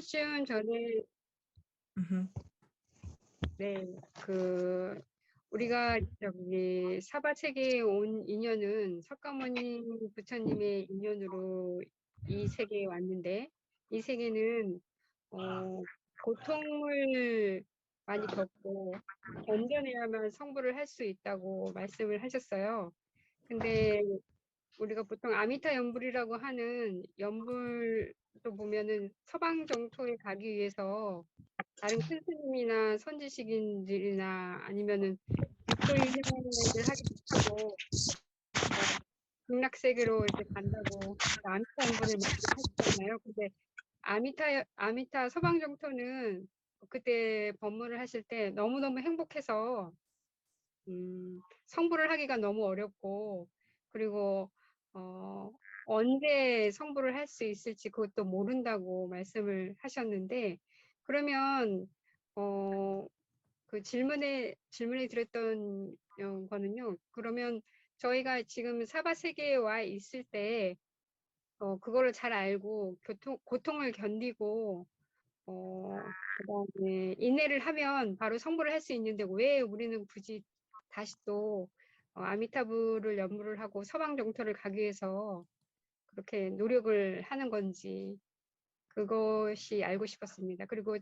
쯤 전에 음흠. 네, 그 우리가 저기 사바 세계에 온 인연은 석가모니 부처님의 인연으로 이 세계에 왔는데 이 세계는 고통을 많이 겪고 견뎌내야만 성불을 할 수 있다고 말씀을 하셨어요. 근데 우리가 보통 아미타 연불이라고 하는 연불도 보면은 서방 정토에 가기 위해서 다른 큰 스님이나 선지식인들이나 아니면은 육도일행을 하기도 하고 극락세계로 이렇게 간다고 아미타 연불을 많이 하시잖아요. 근데 아미타 서방 정토는 그때 법문을 하실 때 너무너무 행복해서 성불을 하기가 너무 어렵고 그리고 언제 성불을 할 수 있을지 그것도 모른다고 말씀을 하셨는데 그러면 그 질문에 드렸던 거는요. 그러면 저희가 지금 사바 세계에 와 있을 때 그거를 잘 알고 고통을 견디고 그다음에 인내를 하면 바로 성불을 할 수 있는데 왜 우리는 굳이 다시 또 아미타불을 연물을 하고 서방 정토를 가기 위해서 그렇게 노력을 하는 건지 그것이 알고 싶었습니다. 그리고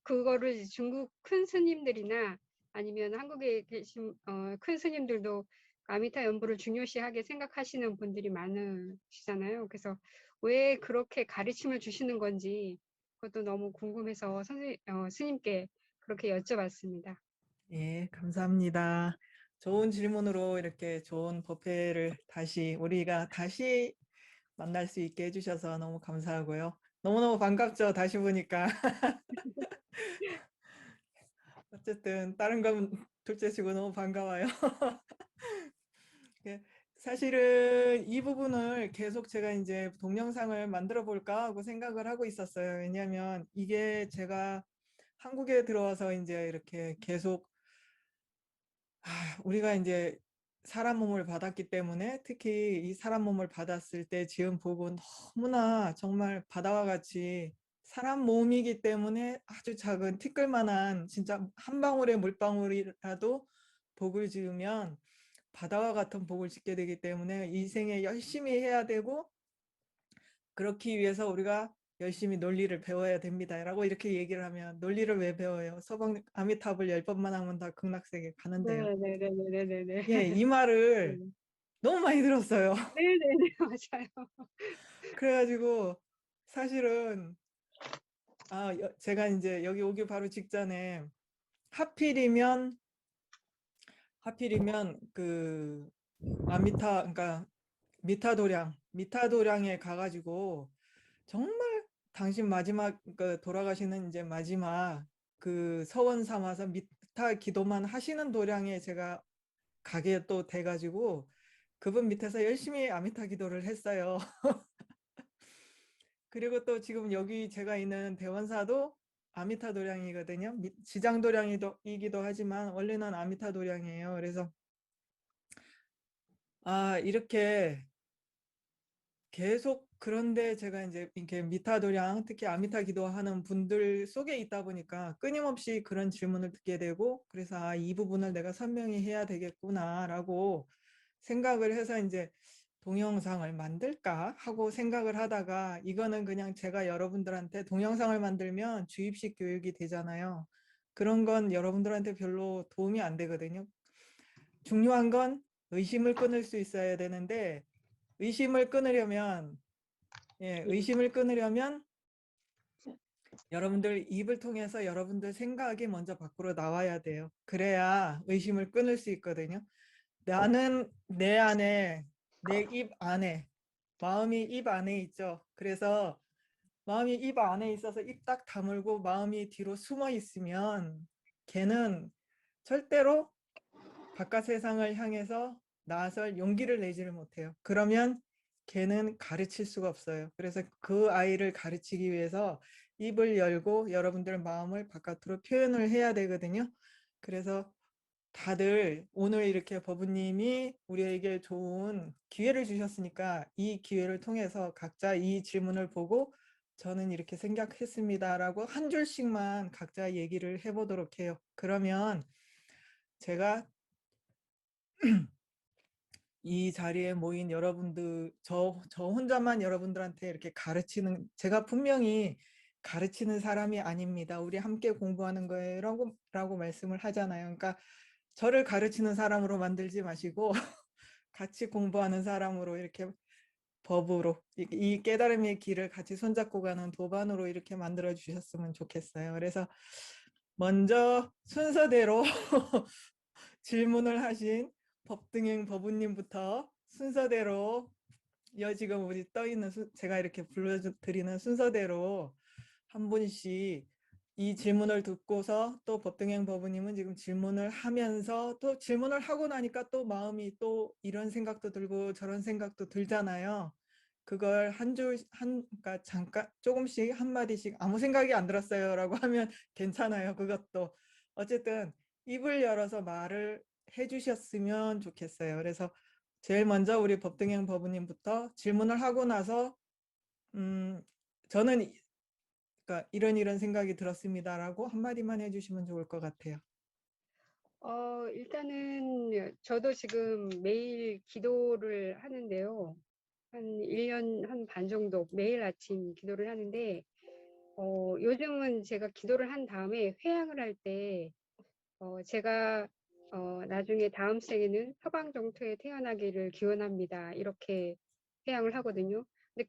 그거를 중국 큰 스님들이나 아니면 한국에 계신 큰 스님들도 아미타 연불을 중요시하게 생각하시는 분들이 많으시잖아요. 그래서 왜 그렇게 가르침을 주시는 건지 그것도 너무 궁금해서 스님께 그렇게 여쭤봤습니다. 예, 감사합니다. 좋은 질문으로 이렇게 좋은 법회를 우리가 다시 만날 수 있게 해주셔서 너무 감사하고요. 너무너무 반갑죠, 다시 보니까. 어쨌든 다른 건 둘째치고 너무 반가워요. 예, 사실은 이 부분을 계속 제가 이제 동영상을 만들어 볼까 하고 생각을 하고 있었어요. 왜냐하면 이게 제가 한국에 들어와서 이제 이렇게 계속 우리가 이제 사람 몸을 받았기 때문에 특히 이 사람 몸을 받았을 때 지은 복은 너무나 정말 바다와 같이 사람 몸이기 때문에 아주 작은 티끌만한 진짜 한 방울의 물방울이라도 복을 지으면 바다와 같은 복을 짓게 되기 때문에 이 생에 열심히 해야 되고 그렇기 위해서 우리가 열심히 논리를 배워야 됩니다. 라고 이렇게 얘기를 하면 논리를 왜 배워요? 서방 아미탑을 10번만 하면 다 극락세계 가는데요. 네네네네네네. 예, 이 말을 너무 많이 들었어요. 네네네, 맞아요. 그래가지고 사실은 제가 이제 여기 오기 바로 직전에 하필이면 그 그러니까 미타도량에 가가지고 정말 당신 마지막 돌아가시는 이제 마지막 그 서원 삼아서 미타 기도만 하시는 도량에 제가 가게 또 돼가지고 그분 밑에서 열심히 아미타 기도를 했어요. 그리고 또 지금 여기 제가 있는 대원사도 아미타 도량이거든요. 지장 도량이기도 하지만 원래는 아미타 도량이에요. 그래서 이렇게 계속 그런데 제가 이제 이렇게 미타도량 특히 아미타 기도하는 분들 속에 있다 보니까 끊임없이 그런 질문을 듣게 되고 그래서 이 부분을 내가 설명이 해야 되겠구나라고 생각을 해서 이제 동영상을 만들까 하고 생각을 하다가 이거는 그냥 제가 여러분들한테 동영상을 만들면 주입식 교육이 되잖아요. 그런 건 여러분들한테 별로 도움이 안 되거든요. 중요한 건 의심을 끊을 수 있어야 되는데 의심을 끊으려면 의심을 끊으려면 여러분들 입을 통해서 여러분들 생각이 먼저 밖으로 나와야 돼요. 그래야 의심을 끊을 수 있거든요. 나는 내 안에 내 입 안에 마음이 입 안에 있죠. 그래서 마음이 입 안에 있어서 입 딱 다물고 마음이 뒤로 숨어 있으면 걔는 절대로 바깥 세상을 향해서 나설 용기를 내지를 못해요. 그러면 걔는 가르칠 수가 없어요. 그래서 그 아이를 가르치기 위해서 입을 열고 여러분들 마음을 바깥으로 표현을 해야 되거든요. 그래서 다들 오늘 이렇게 법우님이 우리에게 좋은 기회를 주셨으니까 이 기회를 통해서 각자 이 질문을 보고 저는 이렇게 생각했습니다라고 한 줄씩만 각자 얘기를 해보도록 해요. 그러면 제가 이 자리에 모인 여러분들, 저 혼자만 여러분들한테 이렇게 제가 분명히 가르치는 사람이 아닙니다. 우리 함께 공부하는 거예요. 라고 말씀을 하잖아요. 그러니까 저를 가르치는 사람으로 만들지 마시고 같이 공부하는 사람으로 이렇게 법으로 이 깨달음의 길을 같이 손잡고 가는 도반으로 이렇게 만들어 주셨으면 좋겠어요. 그래서 먼저 순서대로 질문을 하신 법등행 법우님부터 순서대로 지금 우리 떠 있는 제가 이렇게 불러드리는 순서대로 한 분씩 이 질문을 듣고서 또 법등행 법우님은 지금 질문을 하면서 또 질문을 하고 나니까 또 마음이 또 이런 생각도 들고 저런 생각도 들잖아요. 그걸 그러니까 잠깐 조금씩 한 마디씩 아무 생각이 안 들었어요라고 하면 괜찮아요. 그것도 어쨌든 입을 열어서 말을 해주셨으면 좋겠어요. 그래서 제일 먼저 우리 법등행 법우님부터 질문을 하고 나서 저는 그러니까 이런 생각이 들었습니다라고 한마디만 해주시면 좋을 것 같아요. 일단은 저도 지금 매일 기도를 하는데요. 한 1년 한 반 정도 매일 아침 기도를 하는데, 요즘은 제가 기도를 한 다음에 회향을 할 때, 제가 나중에 다음 생에는 서방정토에 태어나기를 기원합니다. 이렇게 회향을 하거든요. 근데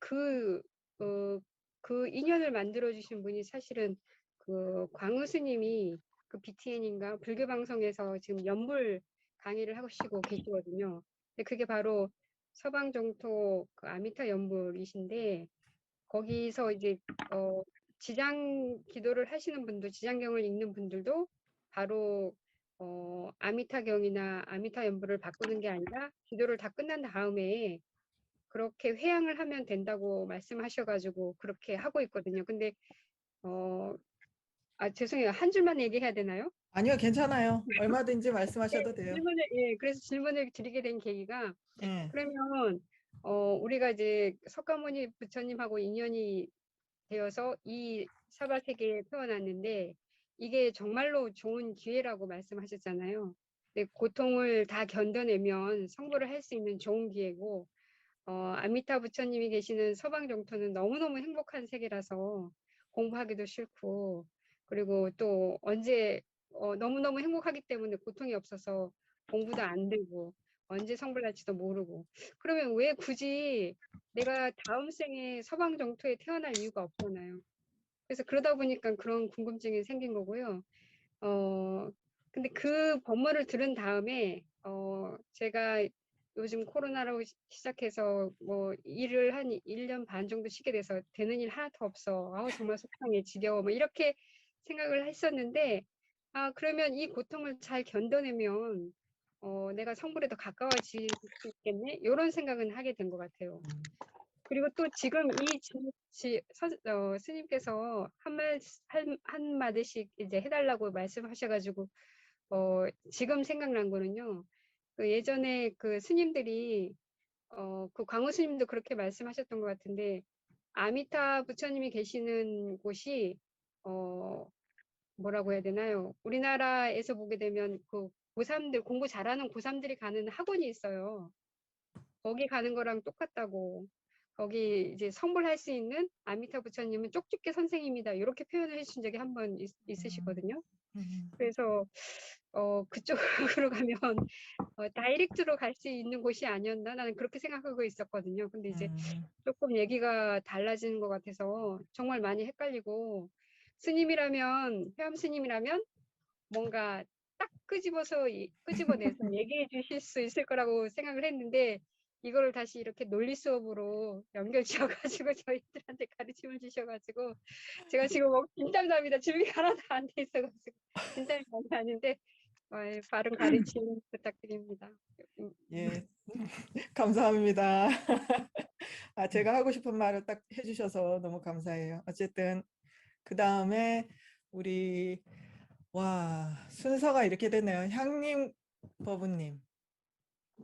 그 인연을 만들어 주신 분이 사실은 그 광우 스님이 그 BTN인가 불교 방송에서 지금 연불 강의를 하시고 계시거든요. 근데 그게 바로 서방정토 그 아미타 연불이신데, 거기서 이제 지장 기도를 하시는 분도, 지장경을 읽는 분들도 바로 아미타경이나 아미타 연불을 바꾸는 게 아니라 기도를 다 끝난 다음에 그렇게 회향을 하면 된다고 말씀하셔가지고 그렇게 하고 있거든요. 근데 죄송해요. 한 줄만 얘기해야 되나요? 아니요, 괜찮아요. 얼마든지 네, 말씀하셔도 돼요. 그래서 질문을 드리게 된 계기가, 예. 그러면 우리가 이제 석가모니 부처님하고 인연이 되어서 이 사바 세계에 태어났는데, 이게 정말로 좋은 기회라고 말씀하셨잖아요. 근데 고통을 다 견뎌내면 성불을 할 수 있는 좋은 기회고, 아미타 부처님이 계시는 서방 정토는 너무너무 행복한 세계라서 공부하기도 싫고, 그리고 또 언제 너무너무 행복하기 때문에 고통이 없어서 공부도 안 되고, 언제 성불날지도 모르고. 그러면 왜 굳이 내가 다음 생에 서방 정토에 태어날 이유가 없잖아요. 그래서 그러다 보니까 그런 궁금증이 생긴 거고요. 근데 그 법문을 들은 다음에 제가 요즘 코로나로 시작해서 뭐 일을 한 1년 반 정도 쉬게 돼서 되는 일 하나도 없어. 아우 정말 속상해, 지겨워. 뭐 이렇게 생각을 했었는데, 그러면 이 고통을 잘 견뎌내면 내가 성불에 더 가까워질 수 있겠네. 이런 생각은 하게 된 것 같아요. 그리고 또 지금 스님께서 한 마디씩 이제 해달라고 말씀하셔가지고, 지금 생각난 거는요. 그 예전에 그 스님들이, 그 광우 스님도 그렇게 말씀하셨던 것 같은데, 아미타 부처님이 계시는 곳이, 어, 뭐라고 해야 되나요? 우리나라에서 보게 되면 그 고3들, 공부 잘하는 고3들이 가는 학원이 있어요. 거기 가는 거랑 똑같다고. 거기 이제 성불할 수 있는 아미타 부처님은 쪽집게 선생입니다. 이렇게 표현을 해주신 적이 한 번 음, 있으시거든요. 음, 그래서 그쪽으로 가면 다이렉트로 갈 수 있는 곳이 아니었나, 나는 그렇게 생각하고 있었거든요. 근데 이제 음, 조금 얘기가 달라지는 것 같아서 정말 많이 헷갈리고, 스님이라면, 회암 스님이라면 뭔가 딱 끄집어내서 얘기해 주실 수 있을 거라고 생각을 했는데, 이거를 다시 이렇게 논리 수업으로 연결 지어가지고 저희들한테 가르침을 주셔가지고 제가 지금 뭐 긴장납니다. 준비가 하나도 안 돼 있어가지고 긴장이 많이 나는데, 바른 가르침 부탁드립니다. 예, 감사합니다. 제가 하고 싶은 말을 딱 해주셔서 너무 감사해요. 어쨌든 그 다음에 우리 순서가 이렇게 됐네요. 향님 법우님.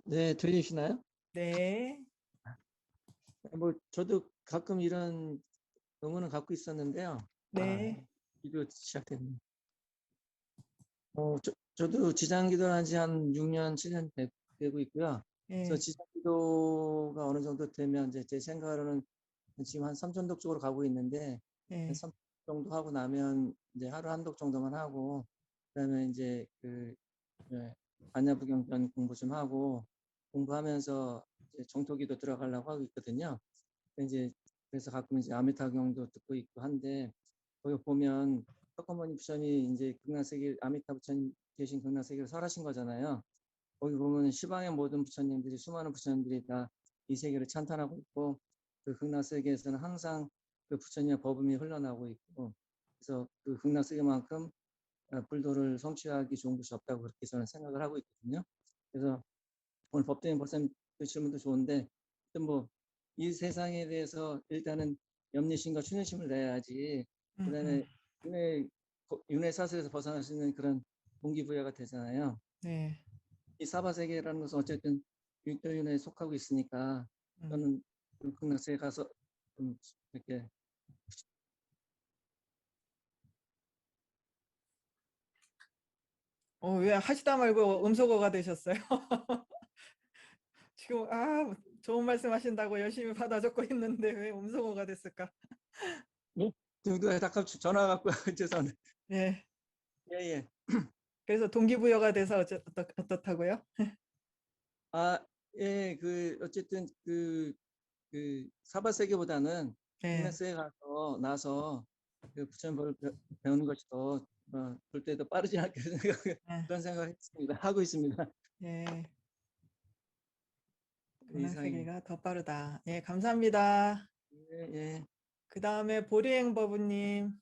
네, 들리시나요? 네. 뭐 저도 가끔 이런 의문은 갖고 있었는데요. 네. 기도 시작됐네요. 저도 지장 기도를 한 지 한 6년, 7년 되고 있고요. 그래서 예. 지장 기도가 어느 정도 되면 이제 제 생각으로는 지금 한 3천독 쪽으로 가고 있는데, 예. 3 정도 하고 나면 이제 하루 한 독 정도만 하고, 그다음에 이제 반야부경전 공부 좀 하고, 공부하면서 이제 정토기도 들어가려고 하고 있거든요. 이제 그래서 가끔 이제 아미타경도 듣고 있고 한데, 거기 보면 석가모니 부처님이 이제 극락세계 아미타 부처님 계신 극락세계를 설하신 거잖아요. 거기 보면 시방의 모든 부처님들이 수많은 부처님들이 다 이 세계를 찬탄하고 있고, 그 극락세계에서는 항상 그 부처님의 법음이 흘러나오고 있고, 그래서 그 극락세계만큼 불도를 성취하기 좋은 곳이 없다고 그렇게 저는 생각을 하고 있거든요. 그래서 오늘 법대인 법사님 그 질문도 좋은데, 뭐 이 세상에 대해서 일단은 염려심과 추념심을 내야지, 그다음에 윤회 사슬에서 벗어날 수 있는 그런 동기부여가 되잖아요. 네. 이 사바세계라는 것은 어쨌든 육도윤회에 속하고 있으니까 저는 극락세계 가서 좀 이렇게 왜 하시다 말고 음소거가 되셨어요? 지금 좋은 말씀 하신다고 열심히 받아 적고 있는데 왜 음소거가 됐을까? 누구야 잠깐 전화 갖고 죄송합니다. 예. 예예. 그래서 동기부여가 돼서 어떻다고요? 예, 어쨌든 사바세계보다는 예. 극락세계 가서 나서 그 부처님을 배우는 것이 더 볼 때도 빠르지 않겠 생각 예. 그런 생각을 했습니다. 하고 있습니다. 예. 이상입니다. 극락세계가 더 빠르다. 예, 감사합니다. 예, 예. 그 다음에 보리행버부님.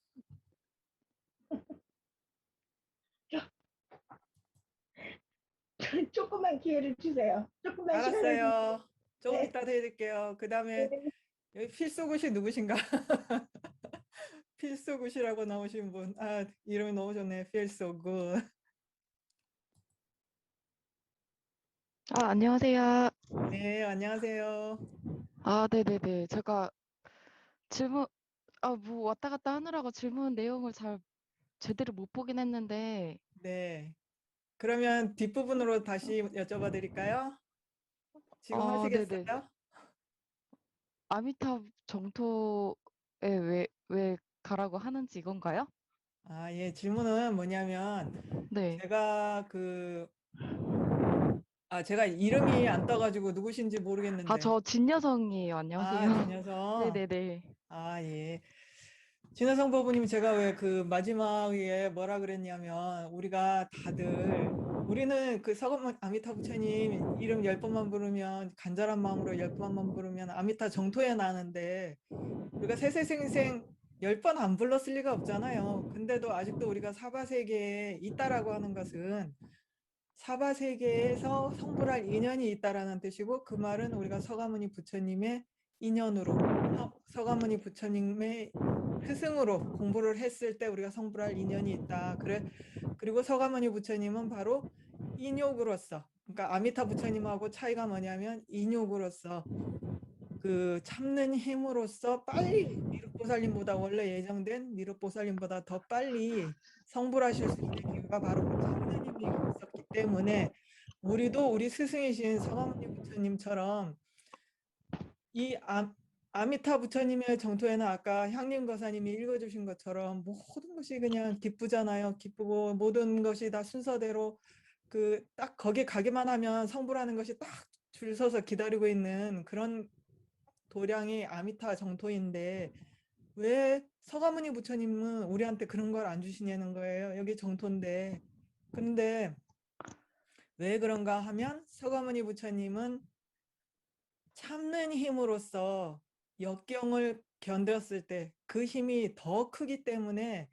조금만 기회를 주세요. 조금만 시간을 주세요. 알았어요. 조금 네. 이따 드릴게요. 그 다음에 여기 필수굿이 누구신가? 필수굿이라고 나오신 분. 이름이 너무 좋네. 필수굿. 안녕하세요. 네, 안녕하세요. 네네네. 제가 질문, 뭐 왔다 갔다 하느라고 질문 내용을 잘 제대로 못 보긴 했는데, 네. 그러면 뒷부분으로 다시 여쭤봐 드릴까요? 지금 네네. 하시겠어요? 아미타브 정토에 왜 가라고 하는지 이건가요? 예. 질문은 뭐냐면 네. 제가 이름이 안 떠가지고 누구신지 모르겠는데. 저 진여성이에요. 안녕하세요. 진여성. 네네네. 예. 진여성 법부님, 제가 왜 그 마지막에 뭐라 그랬냐면, 우리는 그 서금 아미타 부처님 이름 10번만 부르면, 간절한 마음으로 10번만 부르면 아미타 정토에 나는데, 우리가 세세생생 10번 안 불렀을 리가 없잖아요. 근데도 아직도 우리가 사바세계에 있다라고 하는 것은 사바세계에서 성불할 인연이 있다라는 뜻이고, 그 말은 우리가 서가모니 부처님의 인연으로, 서가모니 부처님의 스승으로 공부를 했을 때 우리가 성불할 인연이 있다. 그리고 서가모니 부처님은 바로 인욕으로서, 그러니까 아미타 부처님하고 차이가 뭐냐면 인욕으로서 그 참는 힘으로써 빨리 미륵보살님보다 원래 예정된 미륵보살님보다 더 빨리 성불하실 수 있는 이유가 바로 그 참는 힘이 있었기 때문에, 우리도 우리 스승이신 서가모니 부처님처럼 이 아미타 부처님의 정토에는 아까 향림 거사님이 읽어주신 것처럼 모든 것이 그냥 기쁘잖아요. 기쁘고 모든 것이 다 순서대로 딱 거기 가기만 하면 성불하는 것이 딱 줄 서서 기다리고 있는 그런 도량이 아미타 정토인데, 왜 서가모니 부처님은 우리한테 그런 걸 안 주시냐는 거예요. 여기 정토인데. 그런데 왜 그런가 하면 서가모니 부처님은 참는 힘으로써 역경을 견뎠을 때 그 힘이 더 크기 때문에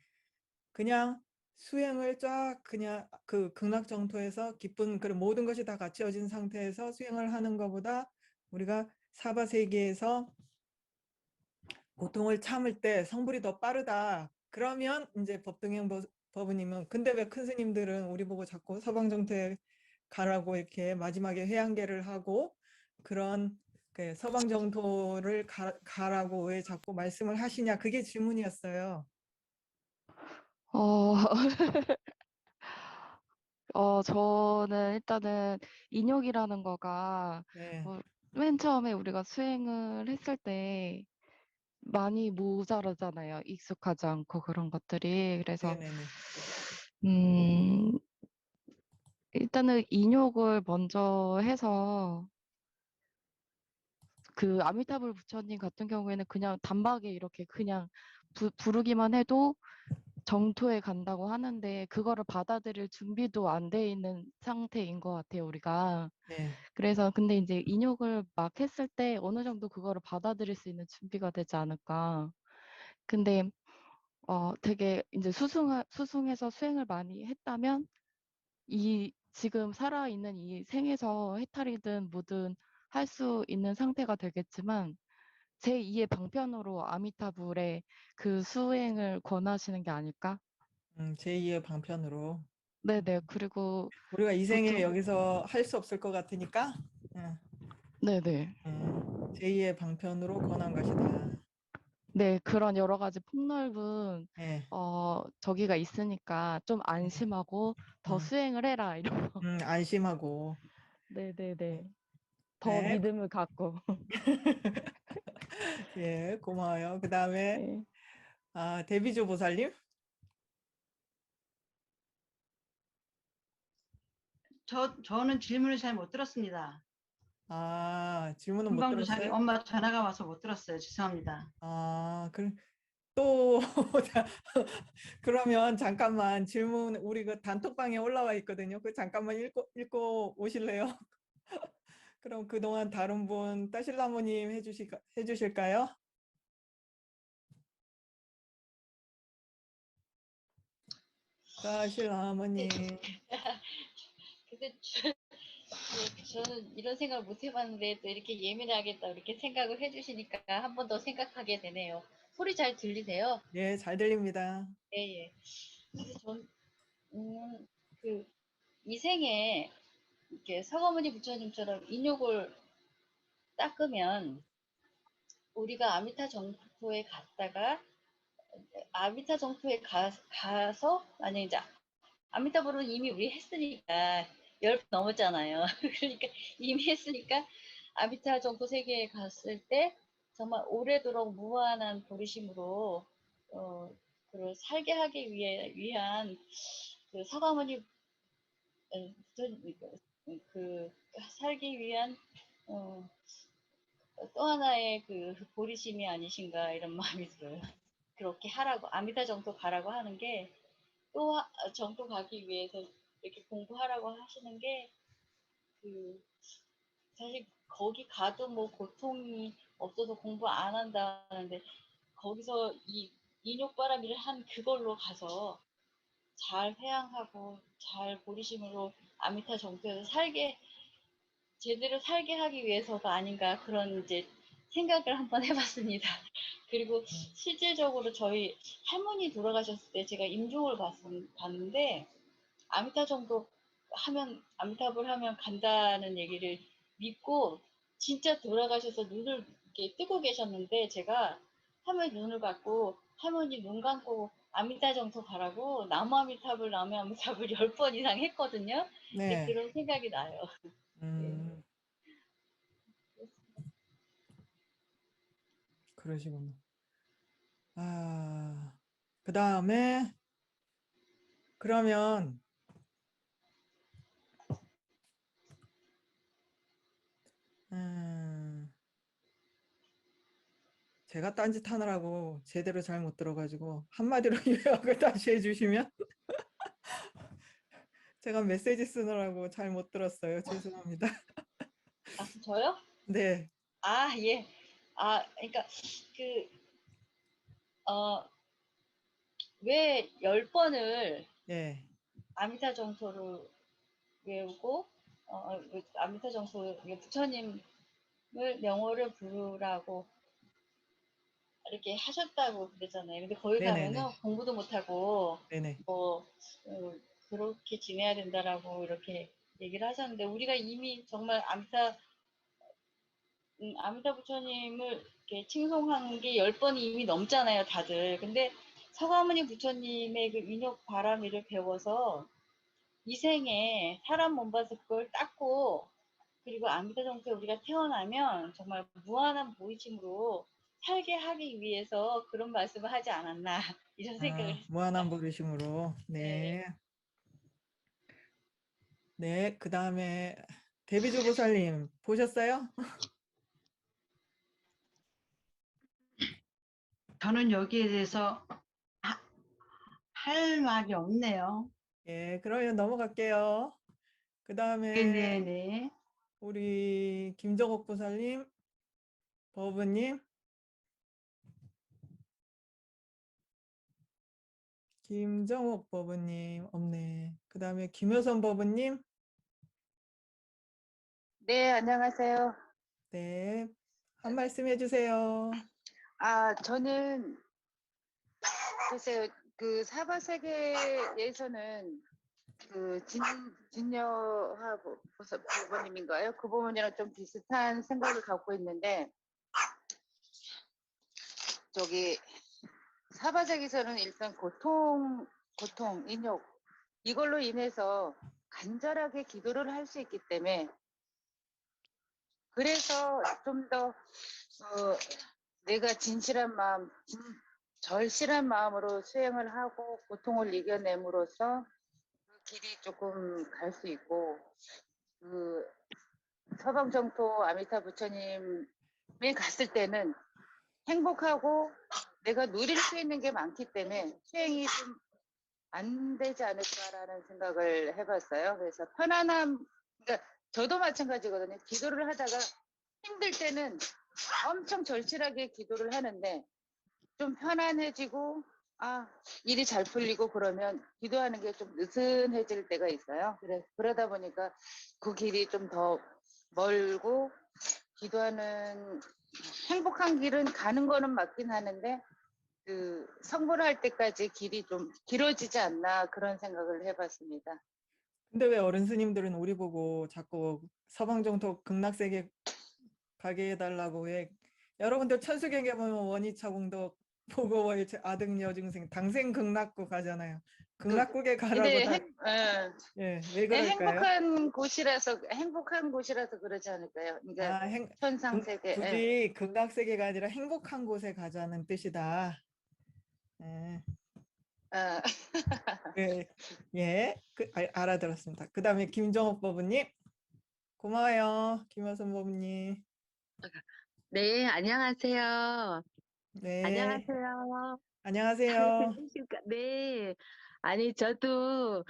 그냥 수행을 쫙 그냥 그 극락정토에서 기쁜 그런 모든 것이 다 갖춰진 상태에서 수행을 하는 것보다, 우리가 사바세계에서 고통을 참을 때 성불이 더 빠르다. 그러면 이제 법등행 법부님은, 근데 왜 큰 스님들은 우리 보고 자꾸 서방정토에 가라고 이렇게 마지막에 회양계를 하고 그런 그 서방 정토를 가라고 왜 자꾸 말씀을 하시냐 그게 질문이었어요. 어, 저는 일단은 인욕이라는 거가 네, 맨 처음에 우리가 수행을 했을 때 많이 모자라잖아요. 익숙하지 않고 그런 것들이. 그래서 네네네. 음, 일단은 인욕을 먼저 해서 그 아미타불 부처님 같은 경우에는 그냥 단박에 이렇게 그냥 부르기만 해도 정토에 간다고 하는데 그거를 받아들일 준비도 안 돼 있는 상태인 것 같아요, 우리가. 네, 그래서 근데 이제 인욕을 막 했을 때 어느 정도 그거를 받아들일 수 있는 준비가 되지 않을까. 근데 되게 이제 수승해서 수행을 많이 했다면 이 지금 살아있는 이 생에서 해탈이든 뭐든 할 수 있는 상태가 되겠지만 제2의 방편으로 아미타불의 그 수행을 권하시는 게 아닐까? 제2의 방편으로 네네. 그리고 우리가 이 생에 보통 여기서 할 수 없을 것 같으니까 네네. 제2의 방편으로 권한 것이다. 네, 그런 여러 가지 폭넓은 네, 저기가 있으니까 좀 네. 안심하고 더 음, 수행을 해라 이런 거. 안심하고. 네, 네네네. 더 네, 믿음을 갖고. 예, 고마워요. 그 다음에 네. 데비조 보살님. 저는 질문을 잘 못 들었습니다. 질문은 못 금방도 자기 들었어요? 엄마 전화가 와서 못 들었어요. 죄송합니다. 그럼 또 자, 그러면 잠깐만 질문 우리 그 단톡방에 올라와 있거든요. 그 잠깐만 읽고 오실래요? 그럼 그동안 다른 분 따실라모님 해주실까요? 따실라모님. 근데 저는 이런 생각을 못 해봤는데 또 이렇게 예민하게 또 이렇게 생각을 해주시니까 한 번 더 생각하게 되네요. 소리 잘 들리세요? 예, 잘 들립니다. 예, 예. 근데 전, 그, 이 생에 이렇게 서가모니 부처님처럼 인욕을 닦으면 우리가 아미타 정토에 갔다가 아미타 정토에 가서 만약에 이제 아미타불은 이미 우리 했으니까 10번 넘었잖아요. 그러니까 이미 했으니까 아미타 정도 세계에 갔을 때 정말 오래도록 무한한 보리심으로 그를 살게 하기 위한 그 사과머니 그 살기 위한 어, 또 하나의 그 보리심이 아니신가 이런 마음이 들어요. 그렇게 하라고 아미타 정도 가라고 하는 게 또 정도 가기 위해서 이렇게 공부하라고 하시는 게 그 사실 거기 가도 뭐 고통이 없어서 공부 안 한다는데 거기서 이 인욕바람이를 한 그걸로 가서 잘 회양하고 잘 보리심으로 아미타 정토에서 살게 제대로 살게 하기 위해서가 아닌가 그런 이제 생각을 한번 해봤습니다. 그리고 실질적으로 저희 할머니 돌아가셨을 때 제가 임종을 봤는데 아미타 정도 하면 아미타불 하면 간다는 얘기를 믿고 진짜 돌아가셔서 눈을 이렇게 뜨고 계셨는데 제가 할머니 눈을 감고 할머니 눈 감고 아미타 정도 가라고 나무 아미타불 10번 이상 했거든요. 근데 네, 그런 생각이 나요. 예. 음, 그러시구나. 그 다음에 그러면 음, 제가 딴짓 하느라고 제대로 잘 못 들어가지고 한마디로 요약을 다시 해주시면 제가 메시지 쓰느라고 잘 못 들었어요. 죄송합니다. 아, 저요? 네, 아, 예. 그러니까 그 왜 10번을 예, 아미타 정토를 외우고 아미타 정토 부처님을 명호를 부르라고 이렇게 하셨다고 그랬잖아요. 근데 거기 가면은 네네네, 공부도 못하고 네네, 뭐 그렇게 지내야 된다라고 이렇게 얘기를 하셨는데 우리가 이미 정말 아미타 아미타 부처님을 이렇게 칭송한 게 10번이 이미 넘잖아요, 다들. 근데 서가모니 부처님의 그 인욕 바라미를 배워서 이 생에 사람 몸 봐서 그걸 닦고, 그리고 아미타 정토에 우리가 태어나면 정말 무한한 보이심으로 살게 하기 위해서 그런 말씀을 하지 않았나 이런 생각을 했습니다. 무한한 부르심으로. 네. 네. 네, 그 다음에 데비주 보살님 보셨어요? 저는 여기에 대해서 할 말이 없네요. 예, 그러면 넘어갈게요. 그 다음에 네네네. 우리 김정옥 보살님, 버브님, 김정옥 버브님 없네. 그 다음에 김효선 버브님, 네, 안녕하세요. 네, 한 말씀 해주세요. 저는 글쎄요, 그 사바 세계에서는 그 진여하 부모님인가요? 그 부모님이랑 좀 비슷한 생각을 갖고 있는데, 저기 사바 세계에서는 일단 고통, 인욕 이걸로 인해서 간절하게 기도를 할 수 있기 때문에, 그래서 좀 더 내가 진실한 마음, 절실한 마음으로 수행을 하고 고통을 이겨냄으로써 그 길이 조금 갈 수 있고, 그 서방정토 아미타 부처님에 갔을 때는 행복하고 내가 누릴 수 있는 게 많기 때문에 수행이 좀 안 되지 않을까라는 생각을 해봤어요. 그래서 편안함, 그러니까 저도 마찬가지거든요. 기도를 하다가 힘들 때는 엄청 절실하게 기도를 하는데 좀 편안해지고 일이 잘 풀리고 그러면 기도하는 게 좀 느슨해질 때가 있어요. 그러다 보니까 그 길이 좀 더 멀고 기도하는 행복한 길은 가는 거는 맞긴 하는데 그 성불할 때까지 길이 좀 길어지지 않나 그런 생각을 해봤습니다. 근데 왜 어른 스님들은 우리 보고 자꾸 서방정토 극락세계 가게 해달라고 왜 여러분들 천수경에 보면 원이차공덕 보고월 아등여중생 당생 극락국 가잖아요. 극락국에 가라고 근데 다 왜 그럴까요? 행복한 곳이라서 그러지 않을까요? 그러니까 천상 세계. 굳이 극락세계가 아니라 행복한 곳에 가자는 뜻이다. 예. 어, 알아들었습니다. 그 다음에 김정옥 법부님 고마워요. 김효선 법부님. 네, 안녕하세요. 네, 안녕하세요. 잘 안녕하세요. 들리실까? 네. 아니, 저도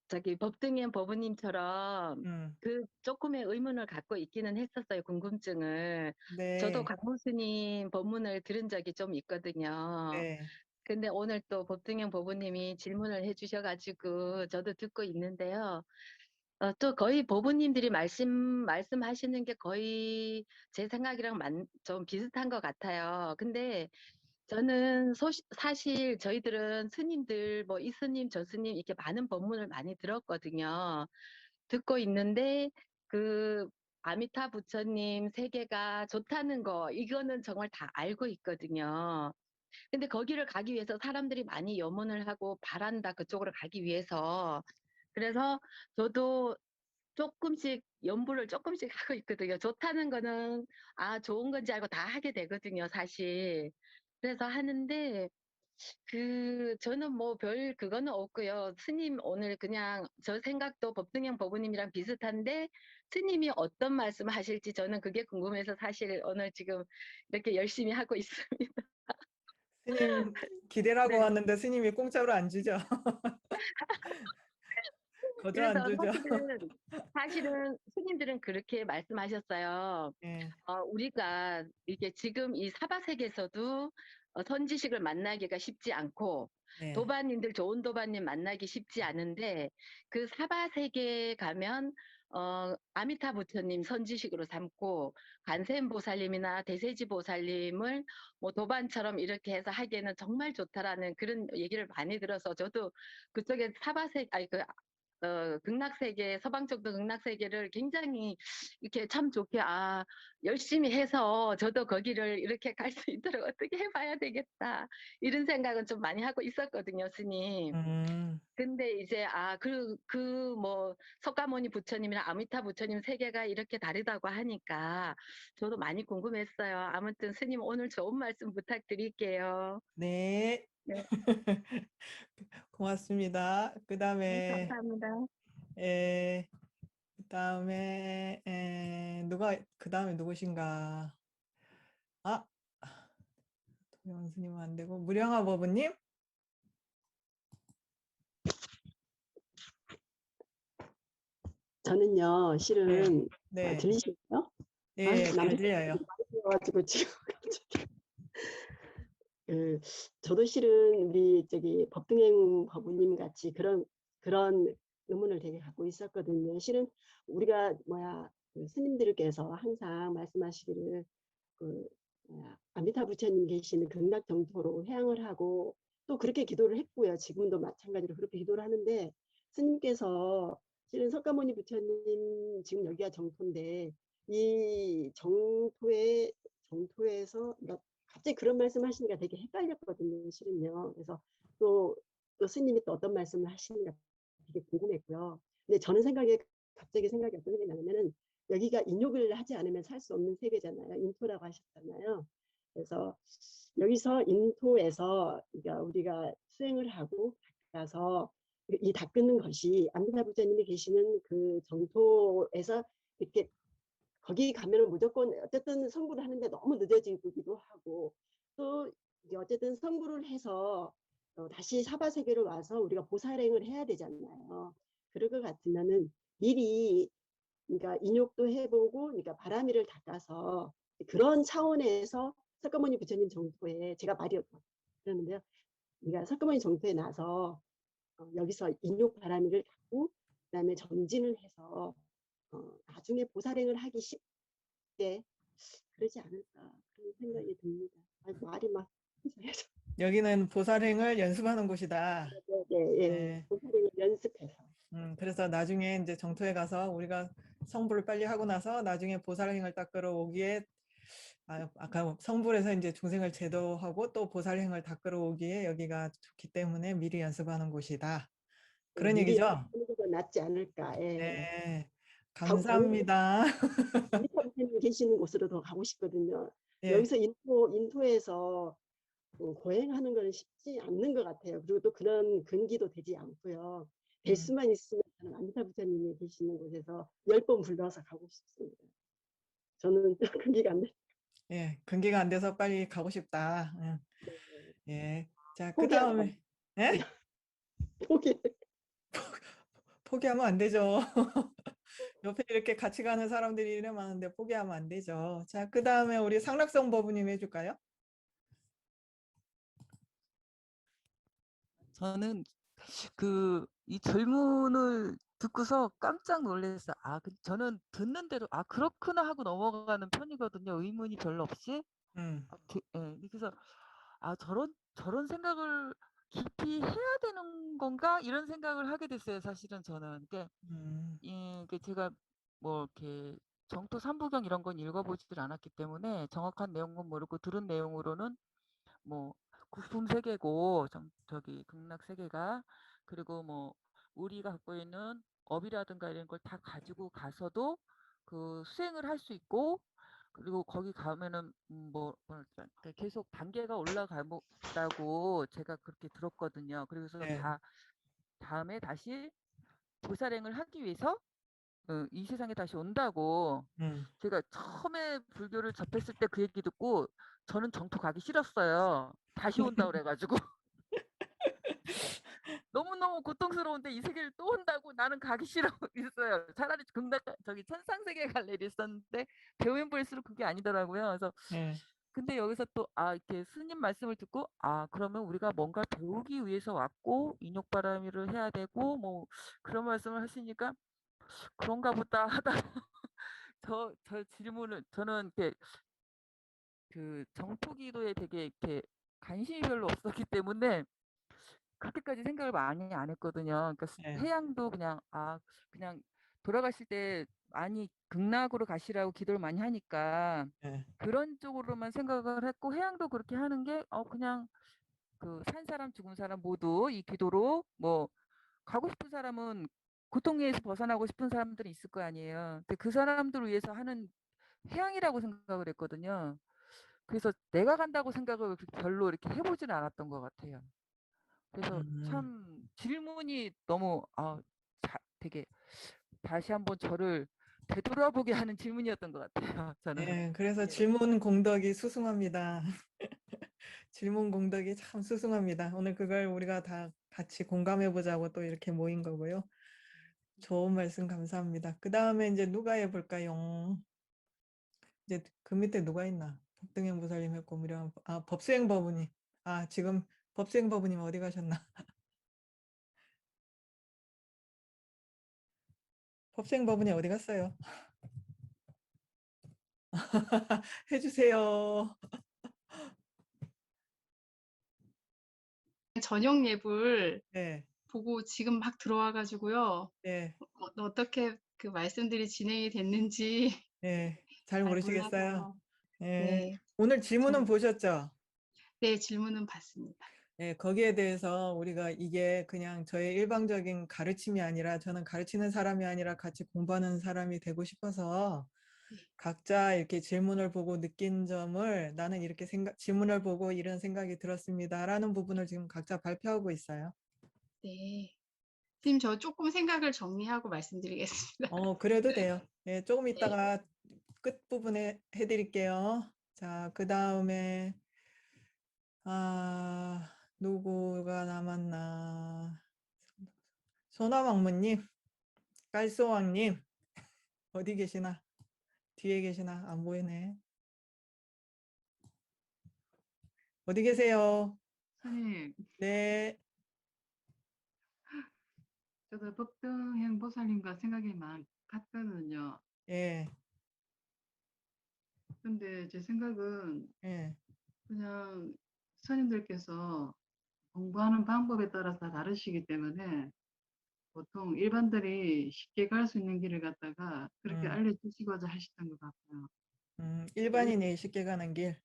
저기 법등현 법우님처럼 음, 그 조금의 의문을 갖고 있기는 했었어요, 궁금증을. 저도 네, 광무스님 법문을 들은 적이 좀 있거든요. 네. 근데 오늘 또 법등현 법우님이 질문을 해주셔가지고 저도 듣고 있는데요. 또 거의 법우님들이 말씀하시는 게 거의 제 생각이랑 좀 비슷한 것 같아요. 근데 저는 사실 저희들은 스님들, 뭐 이 스님, 저 스님 이렇게 많은 법문을 많이 들었거든요. 듣고 있는데 그 아미타 부처님 세계가 좋다는 거, 이거는 정말 다 알고 있거든요. 근데 거기를 가기 위해서 사람들이 많이 염원을 하고 바란다, 그쪽으로 가기 위해서. 그래서 저도 조금씩 연구를 조금씩 하고 있거든요. 좋다는 거는 좋은 건지 알고 다 하게 되거든요, 사실. 그래서 하는데 저는 뭐 별 그거는 없고요. 스님 오늘 그냥 저 생각도 법등형 법우님이랑 비슷한데 스님이 어떤 말씀 하실지 저는 그게 궁금해서 사실 오늘 지금 이렇게 열심히 하고 있습니다. 스님 기대를 하고 네. 왔는데 스님이 공짜로 안 주죠. 거저 안 그래서 주죠. 사실은 스님들은 그렇게 말씀하셨어요. 예, 우리가 이게 지금 이 사바세계에서도 선지식을 만나기가 쉽지 않고 네, 도반님들 좋은 도반님 만나기 쉽지 않은데 그 사바세계에 가면 아미타 부처님 선지식으로 삼고 관세음보살님이나 대세지보살님을 뭐 도반처럼 이렇게 해서 하기에는 정말 좋다라는 그런 얘기를 많이 들어서 저도 그쪽에 극락세계, 서방적도 극락세계를 굉장히 이렇게 참 좋게, 열심히 해서 저도 거기를 이렇게 갈 수 있도록 어떻게 해봐야 되겠다. 이런 생각은 좀 많이 하고 있었거든요, 스님. 근데 이제, 뭐, 석가모니 부처님이나 아미타 부처님 세계가 이렇게 다르다고 하니까 저도 많이 궁금했어요. 아무튼 스님 오늘 좋은 말씀 부탁드릴게요. 네. 네. 고맙습니다. 네, 그다음에 감사합니다. 그다음에 누구신가? 도영스님은 안 되고 무량화 법부님? 저는요, 실은 네. 들리시나요? 예, 잘 들려요. 가지고 지금 갑자기 저도 실은 우리 법등행 법우님 같이 그런 의문을 되게 갖고 있었거든요. 실은 우리가 그 스님들께서 항상 말씀하시기를 아미타 부처님 계시는 극락 정토로 해양을 하고 또 그렇게 기도를 했고요. 지금도 마찬가지로 그렇게 기도를 하는데 스님께서 실은 석가모니 부처님 지금 여기가 정토인데 이 정토에서 갑자기 그런 말씀 하시니까 되게 헷갈렸거든요. 실은요. 그래서 또 스님이 또 어떤 말씀을 하시는가 되게 궁금했고요. 근데 저는 갑자기 생각이 어떤 생각이 나냐면은 여기가 인욕을 하지 않으면 살 수 없는 세계잖아요. 인토라고 하셨잖아요. 그래서 여기서 인토에서 그러니까 우리가 수행을 하고 나서 이 닦는 것이 아미타 부처님이 계시는 그 정토에서 이렇게 거기 가면은 무조건 어쨌든 성불을 하는데 너무 늦어지기도 하고 또 어쨌든 성불을 해서 다시 사바세계로 와서 우리가 보살행을 해야 되잖아요. 그럴 것 같으면은 미리 그러니까 인욕도 해보고 그러니까 바람이를 닦아서 그런 차원에서 석가모니 부처님 정토에 제가 말이 그러는데요. 그러니까 석가모니 정토에 나서 여기서 인욕 바람이를 닦고 그다음에 전진을 해서 나중에 보살행을 하기 쉽게 그러지 않을까 그런 생각이 듭니다. 말이 막 해서. 여기는 보살행을 연습하는 곳이다. 네. 보살행을 연습해서. 그래서 나중에 이제 정토에 가서 우리가 성불을 빨리 하고 나서 나중에 보살행을 딱 끌어오기에 아까 성불에서 이제 중생을 제도하고 또 보살행을 다 끌어오기에 여기가 좋기 때문에 미리 연습하는 곳이다. 그런 미리 얘기죠? 하는 게 낫지 않을까. 네. 감사합니다. 아미타 부처님 계시는 곳으로 더 가고 싶거든요. 예. 여기서 인토에서 고행하는 건 쉽지 않는 것 같아요. 그리고 또 그런 근기도 되지 않고요. 될 수만 있으면 저는 아미타 부처님이 계시는 곳에서 10번 불러서 가고 싶습니다. 저는 근기가 안 돼. 예, 근기가 안 돼서 빨리 가고 싶다. 예. 자, 그 포기하면 다음에 예? 포기하면 안 되죠. 옆에 이렇게 같이 가는 사람들이 이래 많은데 포기하면 안 되죠. 자, 그 다음에 우리 상락성 법우님 해줄까요? 저는 이 질문을 듣고서 깜짝 놀랐어요. 저는 듣는 대로 그렇구나 하고 넘어가는 편이거든요. 의문이 별로 없이. 그래서 저런 생각을 깊이 해야 되는 건가 이런 생각을 하게 됐어요. 사실은 저는. 제가 뭐 이렇게 정토 삼부경 이런 건 읽어보지를 않았기 때문에 정확한 내용은 모르고 들은 내용으로는 뭐 구품 세계고 저기 극락 세계가 그리고 뭐 우리가 갖고 있는 업이라든가 이런 걸 다 가지고 가서도 그 수행을 할 수 있고 그리고 거기 가면은 계속 단계가 올라간다고 제가 그렇게 들었거든요. 그래서 다음에 다시 보살행을 하기 위해서 이 세상에 다시 온다고 제가 처음에 불교를 접했을 때 그 얘기 듣고 저는 정토 가기 싫었어요. 다시 온다 그래가지고 너무너무 고통스러운데 이 세계를 또 온다고 나는 가기 싫어 있어요. 차라리 저기 천상 세계에 갈래 이랬었는데 배우면 볼수록 그게 아니더라고요. 그래서 근데 여기서 또 이렇게 스님 말씀을 듣고 그러면 우리가 뭔가 배우기 위해서 왔고 인욕바람이를 해야 되고 뭐 그런 말씀을 하시니까 그런가 보다 하다 저 질문을 저는 이렇게 그 정토기도에 되게 이렇게 관심이 별로 없었기 때문에 그렇게까지 생각을 많이 안 했거든요. 그러니까 예. 해양도 그냥 돌아가실 때 많이 극락으로 가시라고 기도를 많이 하니까 예. 그런 쪽으로만 생각을 했고 해양도 그렇게 하는 게 그냥 그 산 사람 죽은 사람 모두 이 기도로 뭐 가고 싶은 사람은 고통에서 벗어나고 싶은 사람들이 있을 거 아니에요. 근데 그 사람들을 위해서 하는 해양이라고 생각을 했거든요. 그래서 내가 간다고 생각을 별로 이렇게 해보지는 않았던 것 같아요. 그래서 음. 참 질문이 너무 되게 다시 한번 저를 되돌아보게 하는 질문이었던 것 같아요. 저는. 예, 그래서 예. 질문 공덕이 수승합니다. 질문 공덕이 참 수승합니다. 오늘 그걸 우리가 다 같이 공감해 보자고 또 이렇게 모인 거고요. 좋은 말씀 감사합니다. 그 다음에 이제 누가 해볼까요? 이제 그 밑에 누가 있나? 법등행 보살님 했고 무량 법수행 법우님. 지금 법수행 법우님 어디 가셨나? 법수행 법우님 어디 갔어요? 해주세요. 저녁 예불 네, 보고 지금 막 들어와 가지고요. 네, 어떻게 그 말씀들이 진행이 됐는지 네. 잘 잘 모르시겠어요? 몰라서 네. 네. 오늘 질문은 보셨죠? 네, 질문은 받습니다. 네, 거기에 대해서 우리가 이게 그냥 저의 일방적인 가르침이 아니라 저는 가르치는 사람이 아니라 같이 공부하는 사람이 되고 싶어서 각자 이렇게 질문을 보고 느낀 점을 나는 이렇게 질문을 보고 이런 생각이 들었습니다라는 부분을 지금 각자 발표하고 있어요. 네. 선생님, 저 조금 생각을 정리하고 말씀드리겠습니다. 그래도 돼요. 네, 조금 네. 있다가 끝부분에 해드릴게요. 자, 그 다음에 누구가 남았나? 소나왕무님, 깔소왕님 어디 계시나? 뒤에 계시나? 안 보이네. 어디 계세요? 선생님, 네, 저도 법등 보살님과 생각이 같거든요. 예, 근데 제 생각은 예, 그냥 스님들께서 공부하는 방법에 따라서 다 다르시기 때문에 보통 일반들이 쉽게 갈 수 있는 길을 갖다가 그렇게 음, 알려주시고자 하셨던 것 같고요. 일반인이 쉽게 가는 길.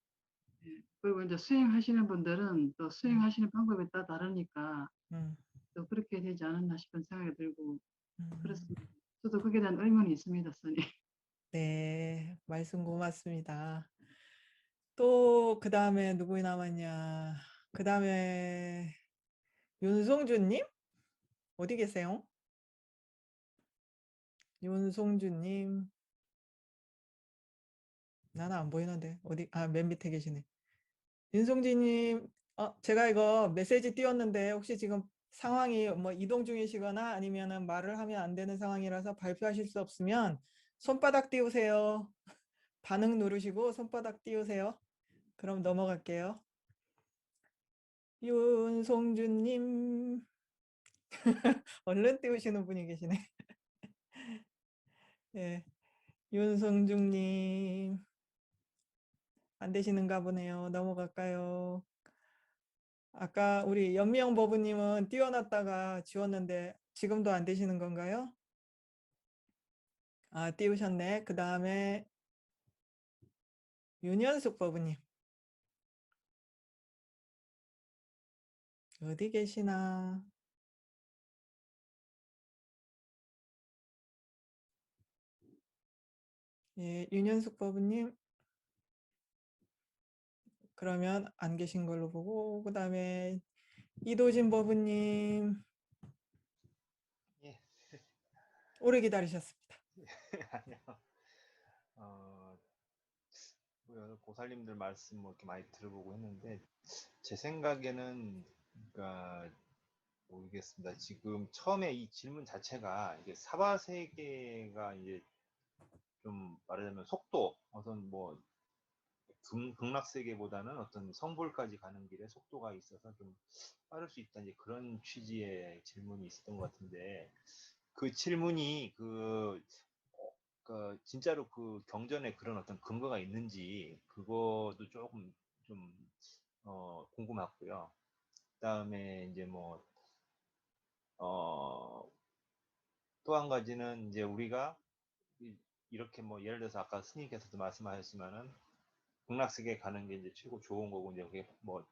예. 그리고 이제 수행하시는 분들은 또 음, 수행하시는 방법에 따라 다르니까 음, 또 그렇게 되지 않았나 싶은 생각이 들고 음. 그렇습니다. 저도 거기에 대한 의문이 있습니다, 스님. 네, 말씀 고맙습니다. 또 그 다음에 누구 남았냐? 그 다음에 윤송주님 어디 계세요? 윤송주님 나는 안 보이는데 어디? 맨 밑에 계시네. 윤송주님, 제가 이거 메시지 띄웠는데 혹시 지금 상황이 뭐 이동 중이시거나 아니면은 말을 하면 안 되는 상황이라서 발표하실 수 없으면 손바닥 띄우세요. 반응 누르시고 손바닥 띄우세요. 그럼 넘어갈게요. 윤송주님 얼른 띄우시는 분이 계시네. 네, 윤성중님 안 되시는가 보네요. 넘어갈까요? 아까 우리 연미영 버부님은 띄워놨다가 지웠는데 지금도 안 되시는 건가요? 띄우셨네. 그 다음에 윤현숙 버부님 어디 계시나? 예, 윤현숙 버부님 그러면 안 계신 걸로 보고 그 다음에 이도진 버부님 예. 오래 기다리셨습니다. 아니요. 고살님들 말씀 뭐 이렇게 많이 들어보고 했는데 제 생각에는 그러니까 모르겠습니다. 지금 처음에 이 질문 자체가 이게 사바 세계가 이제 좀 말하자면 속도 어떤 뭐 극락 세계보다는 어떤 성불까지 가는 길에 속도가 있어서 좀 빠를 수 있다 이제 그런 취지의 질문이 있었던 것 같은데 그 질문이 진짜로 그 경전에 그런 어떤 근거가 있는지 그것도 조금 좀 궁금하고요. 그다음에 이제 뭐 또 한 가지는 이제 우리가 이렇게 뭐 예를 들어서 아까 스님께서도 말씀하셨지만은 극락세계 가는 게 이제 최고 좋은 거고 이제 그게 뭐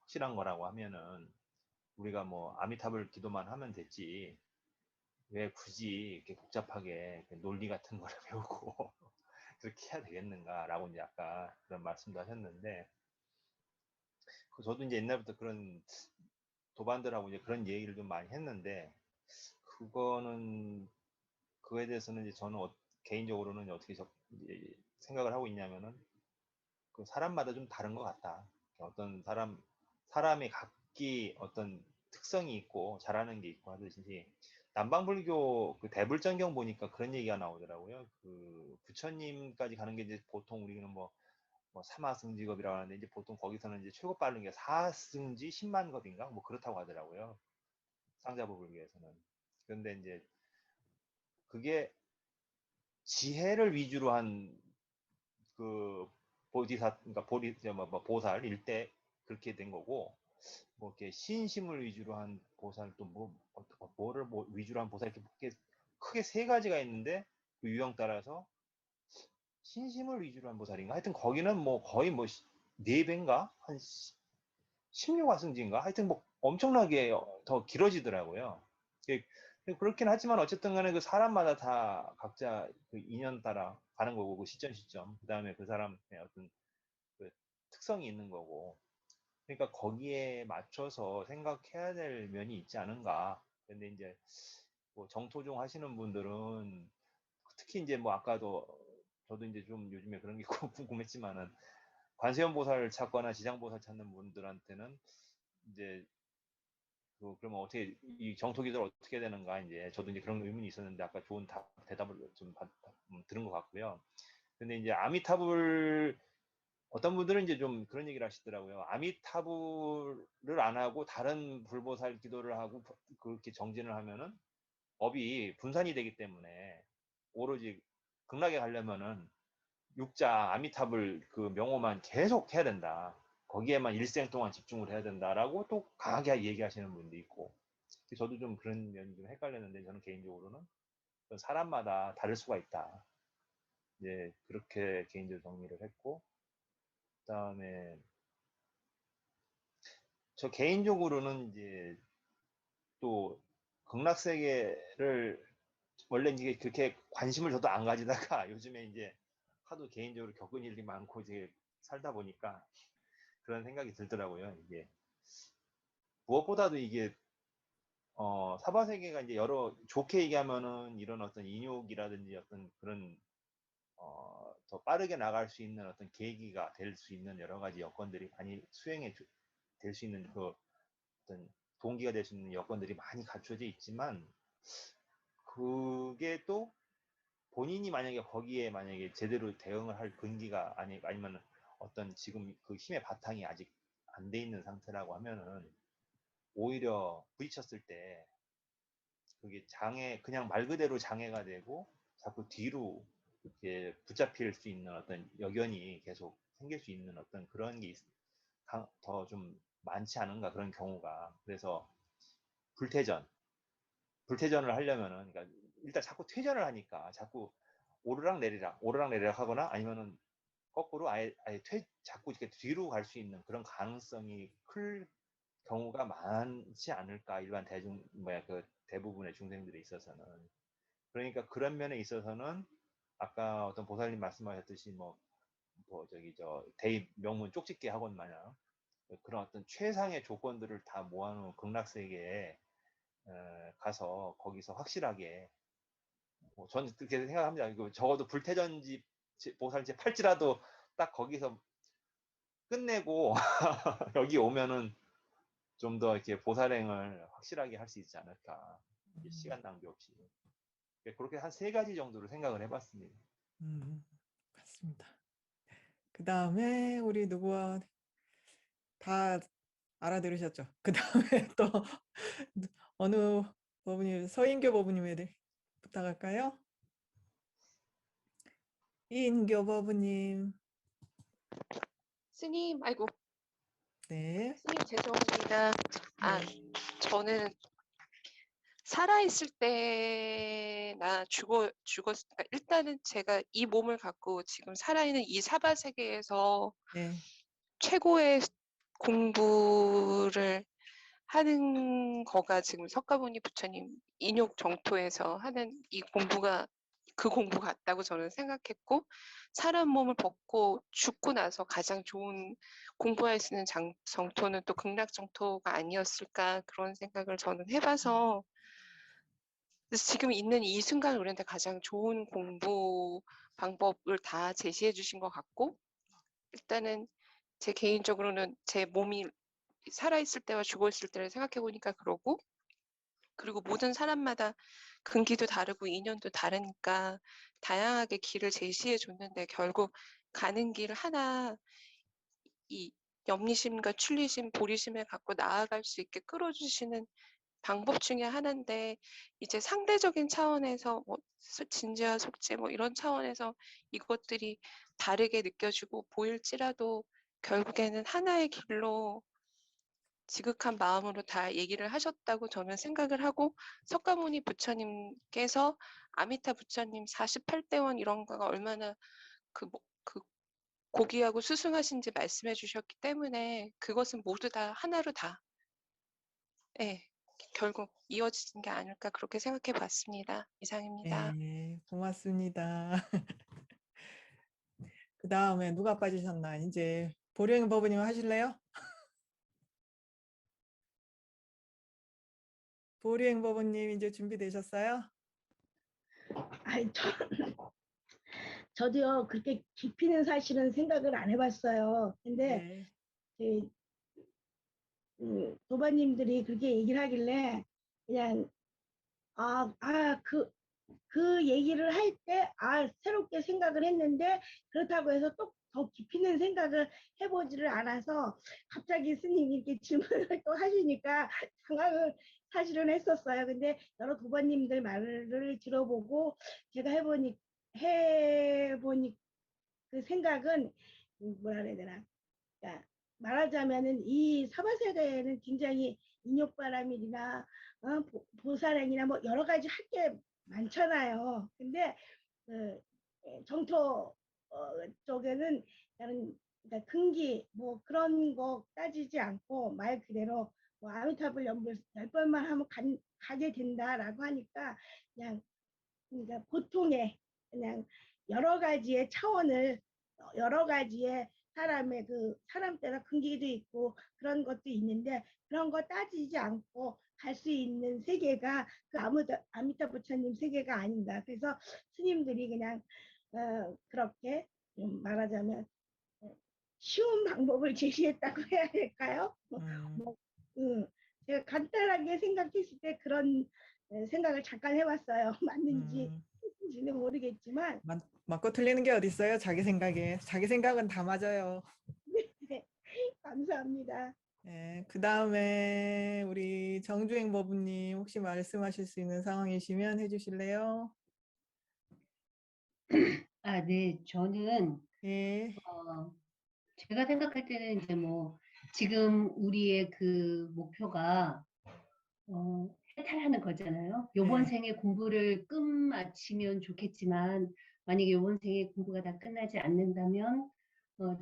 확실한 거라고 하면은 우리가 뭐 아미타불 기도만 하면 됐지 왜 굳이 이렇게 복잡하게 논리 같은 거를 배우고 그렇게 해야 되겠는가라고 이제 아까 그런 말씀도 하셨는데 저도 이제 옛날부터 그런 도반들하고 이제 그런 얘기를 좀 많이 했는데 그거에 대해서는 이제 저는 개인적으로는 어떻게 이제 생각을 하고 있냐면은 그 사람마다 좀 다른 것 같다. 어떤 사람의 각기 어떤 특성이 있고 잘하는 게 있고 하듯이 남방불교 그 대불전경 보니까 그런 얘기가 나오더라고요. 그 부처님까지 가는 게 이제 보통 우리는 뭐 사마승지겁이라고 하는데 이제 보통 거기서는 이제 최고 빠른 게 4승지 10만 겁인가 뭐 그렇다고 하더라고요. 쌍자부 불교에서는. 그런데 이제 그게 지혜를 위주로 한 그 그러니까 보살일 때 그렇게 된 거고, 뭐 이렇게 신심을 위주로 한 보살 또 뭐를 위주로 한 보살 이렇게 크게 세 가지가 있는데 그 유형 따라서 신심을 위주로 한 보살인가 하여튼 거기는 뭐 거의 뭐 4배인가 한 16화승지인가 하여튼 뭐 엄청나게 더 길어지더라고요. 그렇긴 하지만 어쨌든 간에 그 사람마다 다 각자 그 인연 따라 가는 거고 그 시점 그 다음에 그 사람의 어떤 그 특성이 있는 거고 그러니까 거기에 맞춰서 생각해야 될 면이 있지 않은가. 근데 이제 뭐 정토종 하시는 분들은 특히 이제 뭐 아까도 저도 이제 좀 요즘에 그런 게 궁금했지만은 관세음보살 찾거나 지장보살 찾는 분들한테는 이제 그러면 어떻게 이 정토 기도를 어떻게 해야 되는가 이제 저도 이제 그런 의문이 있었는데 아까 좋은 대답을 좀 들은 것 같고요. 근데 이제 아미타불 어떤 분들은 이제 좀 그런 얘기를 하시더라고요. 아미타불을 안 하고 다른 불보살 기도를 하고 그렇게 정진을 하면은 업이 분산이 되기 때문에 오로지 극락에 가려면은 육자 아미타불 그 명호만 계속 해야 된다. 거기에만 일생 동안 집중을 해야 된다라고 또 강하게 얘기하시는 분도 있고 저도 좀 그런 면이 좀 헷갈렸는데 저는 개인적으로는 사람마다 다를 수가 있다. 이제 그렇게 개인적으로 정리를 했고 그다음에 저 개인적으로는 이제 또 극락세계를 원래 이게 그렇게 관심을 저도 안 가지다가 요즘에 이제 하도 개인적으로 겪은 일이 많고 이제 살다 보니까 그런 생각이 들더라고요. 이게 무엇보다도 이게 사바세계가 이제 여러 좋게 얘기하면은 이런 어떤 인욕이라든지 어떤 그런 더 빠르게 나갈 수 있는 어떤 계기가 될 수 있는 여러 가지 여건들이 많이 수행에 될 수 있는 그 어떤 동기가 될 수 있는 여건들이 많이 갖춰져 있지만 그게 또 본인이 만약에 거기에 만약에 제대로 대응을 할 근기가 아니면 어떤 지금 그 힘의 바탕이 아직 안 돼 있는 상태라고 하면은 오히려 부딪혔을 때 그게 그냥 말 그대로 장애가 되고 자꾸 뒤로 이렇게 붙잡힐 수 있는 어떤 여견이 계속 생길 수 있는 어떤 그런 게 더 좀 많지 않은가 그런 경우가. 그래서 불퇴전을 하려면은 그러니까 일단 자꾸 퇴전을 하니까 자꾸 오르락내리락 하거나 아니면은 거꾸로 아예 자꾸 이렇게 뒤로 갈 수 있는 그런 가능성이 클 경우가 많지 않을까 일반 그 대부분의 중생들에 있어서는. 그러니까 그런 면에 있어서는 아까 어떤 보살님 말씀하셨듯이 대입 명문 쪽집게 학원 마냥 그런 어떤 최상의 조건들을 다 모아놓은 극락세계에 가서 거기서 확실하게 저는 그렇게 생각합니다. 적어도 불태전지 보살제 팔지라도 딱 거기서 끝내고 여기 오면은 좀 더 이렇게 보살행을 확실하게 할 수 있지 않을까. 시간 낭비 없이. 그렇게 한 3가지 정도로 생각을 해봤습니다. 맞습니다. 그 다음에 우리 누구와 다 알아들으셨죠? 그 다음에 또 어느 법부님, 서인교 법부님에 부탁할까요? 이인교 법부님. 스님, 아이고. 네. 선생님 죄송합니다. 네. 저는 살아있을 때나 그러니까 일단은 제가 이 몸을 갖고 지금 살아있는 이 사바 세계에서 네. 최고의 공부를 하는 거가 지금 석가모니 부처님 인욕 정토에서 하는 이 공부가 그 공부 같다고 저는 생각했고, 사람 몸을 벗고 죽고 나서 가장 좋은 공부할 수 있는 정토는 또 극락 정토가 아니었을까, 그런 생각을 저는 해봐서 그래서 지금 있는 이 순간 우리한테 가장 좋은 공부 방법을 다 제시해 주신 것 같고, 일단은 제 개인적으로는 제 몸이 살아있을 때와 죽어있을 때를 생각해 보니까 그러고, 그리고 모든 사람마다 근기도 다르고 인연도 다르니까 다양하게 길을 제시해 줬는데 결국 가는 길 하나 이 염리심과 출리심, 보리심을 갖고 나아갈 수 있게 끌어주시는 방법 중에 하나인데, 이제 상대적인 차원에서 뭐 진지와 속죄 뭐 이런 차원에서 이것들이 다르게 느껴지고 보일지라도 결국에는 하나의 길로 지극한 마음으로 다 얘기를 하셨다고 저는 생각을 하고, 석가모니 부처님께서 아미타 부처님 48대원 이런 거가 얼마나 그 고귀하고 수승하신지 말씀해 주셨기 때문에 그것은 모두 다 하나로 다 결국 이어지는 게 아닐까 그렇게 생각해 봤습니다. 이상입니다. 네, 고맙습니다. 그 다음에 누가 빠지셨나? 이제 보령 법원님 하실래요? 보령 법원님 이제 준비되셨어요? 아이, 저도요, 그렇게 깊이는 사실은 생각을 안 해봤어요. 근데, 네. 도반님들이 그렇게 얘기를 하길래, 그냥, 그 얘기를 할 때, 새롭게 생각을 했는데, 그렇다고 해서 또 더 깊이 있는 생각을 해보지를 않아서, 갑자기 스님이 이렇게 질문을 또 하시니까 당황을 사실은 했었어요. 근데 여러 도반님들 말을 들어보고, 제가 해보니 그 생각은, 뭐라 그래야 되나. 그러니까 말하자면은 이 사바세계에는 굉장히 인욕바람일이나 보살행이나 뭐 여러 가지 할 게 많잖아요. 근데 그 정토 쪽에는 다른 그러니까 근기 뭐 그런 거 따지지 않고 말 그대로 뭐 아미타불 연불 10번만 하면 가게 된다라고 하니까 그냥 그러니까 보통의 그냥 여러 가지의 차원을 여러 가지의 사람의 그 사람 때나 근기도 있고 그런 것도 있는데 그런 거 따지지 않고 갈 수 있는 세계가 그 아미타 부처님 세계가 아닌가. 그래서 스님들이 그냥 그렇게 말하자면 쉬운 방법을 제시했다고 해야 될까요? 뭐, 제가 간단하게 생각했을 때 그런 생각을 잠깐 해봤어요. 맞는지는 모르겠지만. 맞고 틀리는 게 어디 있어요? 자기 생각에. 자기 생각은 다 맞아요. 네, 감사합니다. 네, 그 다음에 우리 정주행 법부님 혹시 말씀하실 수 있는 상황이시면 해주실래요? 네, 저는 예. 제가 생각할 때는 이제 뭐 지금 우리의 그 목표가 해탈하는 거잖아요. 요번 생에 공부를 끝마치면 좋겠지만 만약에 요번 생에 공부가 다 끝나지 않는다면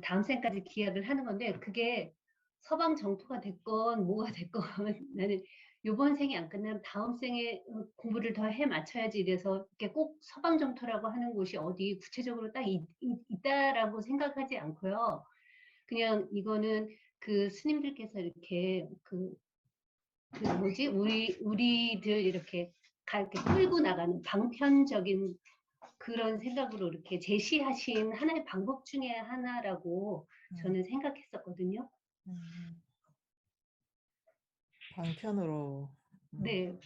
다음 생까지 기약을 하는 건데 그게 서방 정토가 됐건 뭐가 됐건 나는 요번 생이 안 끝나면 다음 생에 공부를 더 해 맞춰야지 이래서 이렇게 꼭 서방 정토라고 하는 곳이 어디 구체적으로 딱 있다라고 생각하지 않고요. 그냥 이거는 그 스님들께서 이렇게 우리들 이렇게 끌고 나가는 방편적인 그런 생각으로 이렇게 제시하신 하나의 방법 중에 하나라고 저는 생각했었거든요. 방편으로. 네.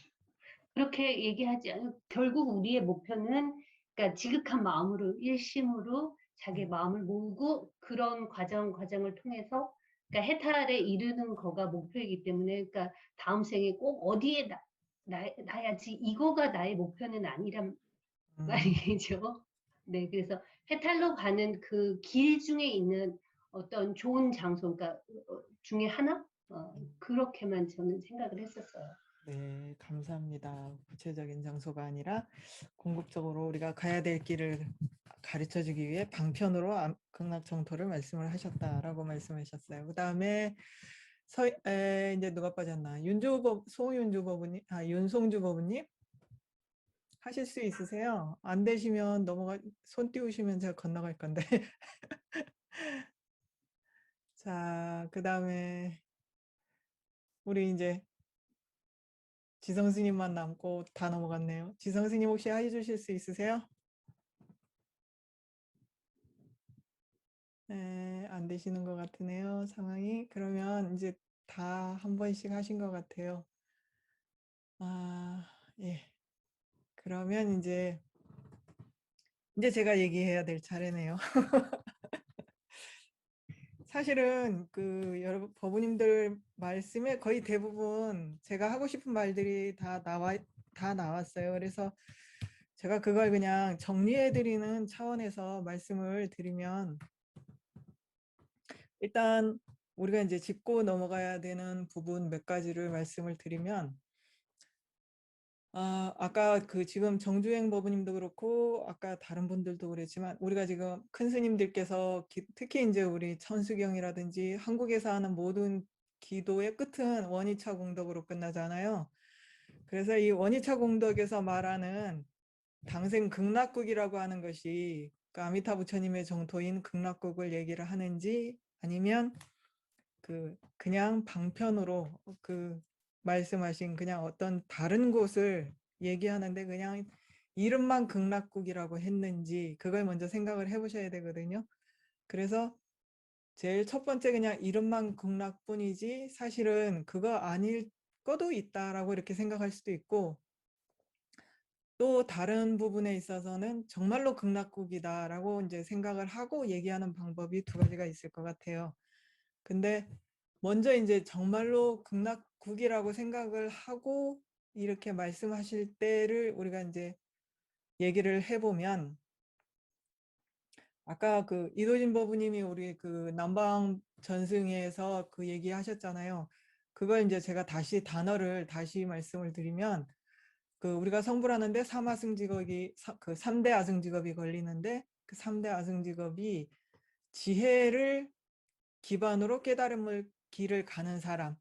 그렇게 얘기하지 않아요. 결국 우리의 목표는 그러니까 지극한 마음으로 일심으로 자기 마음을 모으고 그런 과정을 통해서 그러니까 해탈에 이르는 거가 목표이기 때문에 그러니까 다음 생에 꼭 어디에 나야지 이거가 나의 목표는 아니란 말이죠. 네, 그래서 해탈로 가는 그 길 중에 있는 어떤 좋은 장소, 그러니까 중에 하나? 그렇게만 저는 생각을 했었어요. 네, 감사합니다. 구체적인 장소가 아니라 궁극적으로 우리가 가야 될 길을 가르쳐 주기 위해 방편으로 극락정토를 말씀을 하셨다라고 말씀하셨어요. 그 다음에 이제 누가 빠졌나? 송윤주 법우님, 윤송주 법우님 하실 수 있으세요? 안 되시면 손 띄우시면 제가 건너갈 건데. 자, 그 다음에 우리 이제 지성 스님만 남고 다 넘어갔네요. 지성 스님 혹시 해주실 수 있으세요? 네, 안 되시는 것 같으네요. 상황이. 그러면 이제 다 한 번씩 하신 것 같아요. 예. 그러면 이제 제가 얘기해야 될 차례네요. 사실은 여러분 법우님들 말씀에 거의 대부분 제가 하고 싶은 말들이 다 나왔어요. 그래서 제가 그걸 그냥 정리해 드리는 차원에서 말씀을 드리면, 일단 우리가 이제 짚고 넘어가야 되는 부분 몇 가지를 말씀을 드리면, 아까 지금 정주행 법우님도 그렇고 아까 다른 분들도 그랬지만, 우리가 지금 큰 스님들께서 특히 이제 우리 천수경이라든지 한국에서 하는 모든 기도의 끝은 원위차 공덕으로 끝나잖아요. 그래서 이 원위차 공덕에서 말하는 당생 극락국이라고 하는 것이 아미타 부처님의 정토인 극락국을 얘기를 하는지, 아니면 그냥 방편으로 말씀하신 그냥 어떤 다른 곳을 얘기하는데 그냥 이름만 극락국이라고 했는지, 그걸 먼저 생각을 해보셔야 되거든요. 그래서 제일 첫 번째, 그냥 이름만 극락뿐이지 사실은 그거 아닐 거도 있다라고 이렇게 생각할 수도 있고, 또 다른 부분에 있어서는 정말로 극락국이다라고 이제 생각을 하고 얘기하는 방법이 두 가지가 있을 것 같아요. 근데 먼저 이제 정말로 극락국이라고 생각을 하고 이렇게 말씀하실 때를 우리가 이제 얘기를 해보면, 아까 이도진 법우님이 우리 남방 전승에서 얘기 하셨잖아요. 그걸 이제 제가 단어를 다시 말씀을 드리면, 우리가 성불하는데 삼아승직업이 3대 아승직업이 걸리는데, 그 3대 아승직업이 지혜를 기반으로 깨달음을 길을 가는 사람,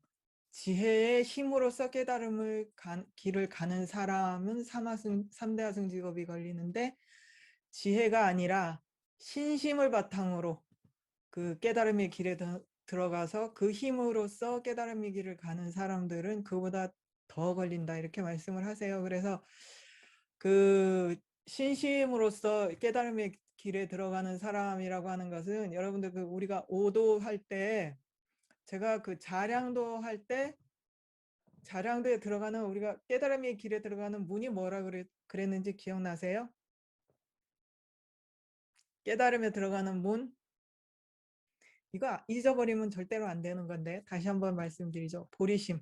지혜의 힘으로써 깨달음을 길을 가는 사람은 3대 아승직업이 걸리는데, 지혜가 아니라 신심을 바탕으로 깨달음의 길에 들어가서 그 힘으로써 깨달음의 길을 가는 사람들은 그보다 더 걸린다, 이렇게 말씀을 하세요. 그래서 신심으로써 깨달음의 길에 들어가는 사람이라고 하는 것은, 여러분들 우리가 오도할 때, 제가 자량도 할 때, 자량도에 들어가는, 우리가 깨달음의 길에 들어가는 문이 뭐라 그랬는지 기억나세요? 깨달음에 들어가는 문, 이거 잊어버리면 절대로 안 되는 건데 다시 한번 말씀드리죠. 보리심.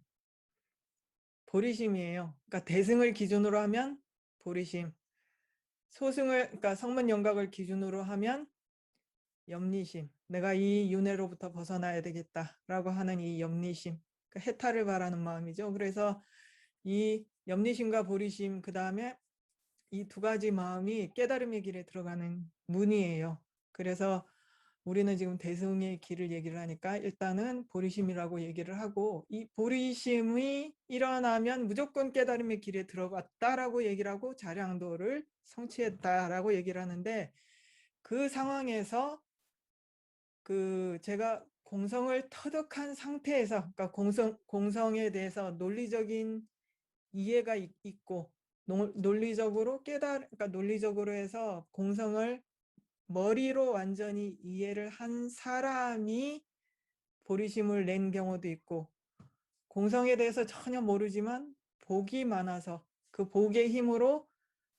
보리심이에요. 그러니까 대승을 기준으로 하면 보리심, 그러니까 성문 영각을 기준으로 하면 염리심, 내가 이 윤회로부터 벗어나야 되겠다라고 하는 이 염리심, 그러니까 해탈을 바라는 마음이죠. 그래서 이 염리심과 보리심, 그 다음에 이 두 가지 마음이 깨달음의 길에 들어가는 문이에요. 그래서 우리는 지금 대승의 길을 얘기를 하니까 일단은 보리심이라고 얘기를 하고, 이 보리심이 일어나면 무조건 깨달음의 길에 들어갔다라고 얘기를 하고 자량도를 성취했다라고 얘기를 하는데, 그 상황에서 제가 공성을 터득한 상태에서, 그러니까 공성에 대해서 논리적인 이해가 있고, 논리적으로 그러니까 논리적으로 해서 공성을 머리로 완전히 이해를 한 사람이 보리심을 낸 경우도 있고, 공성에 대해서 전혀 모르지만 복이 많아서 그 복의 힘으로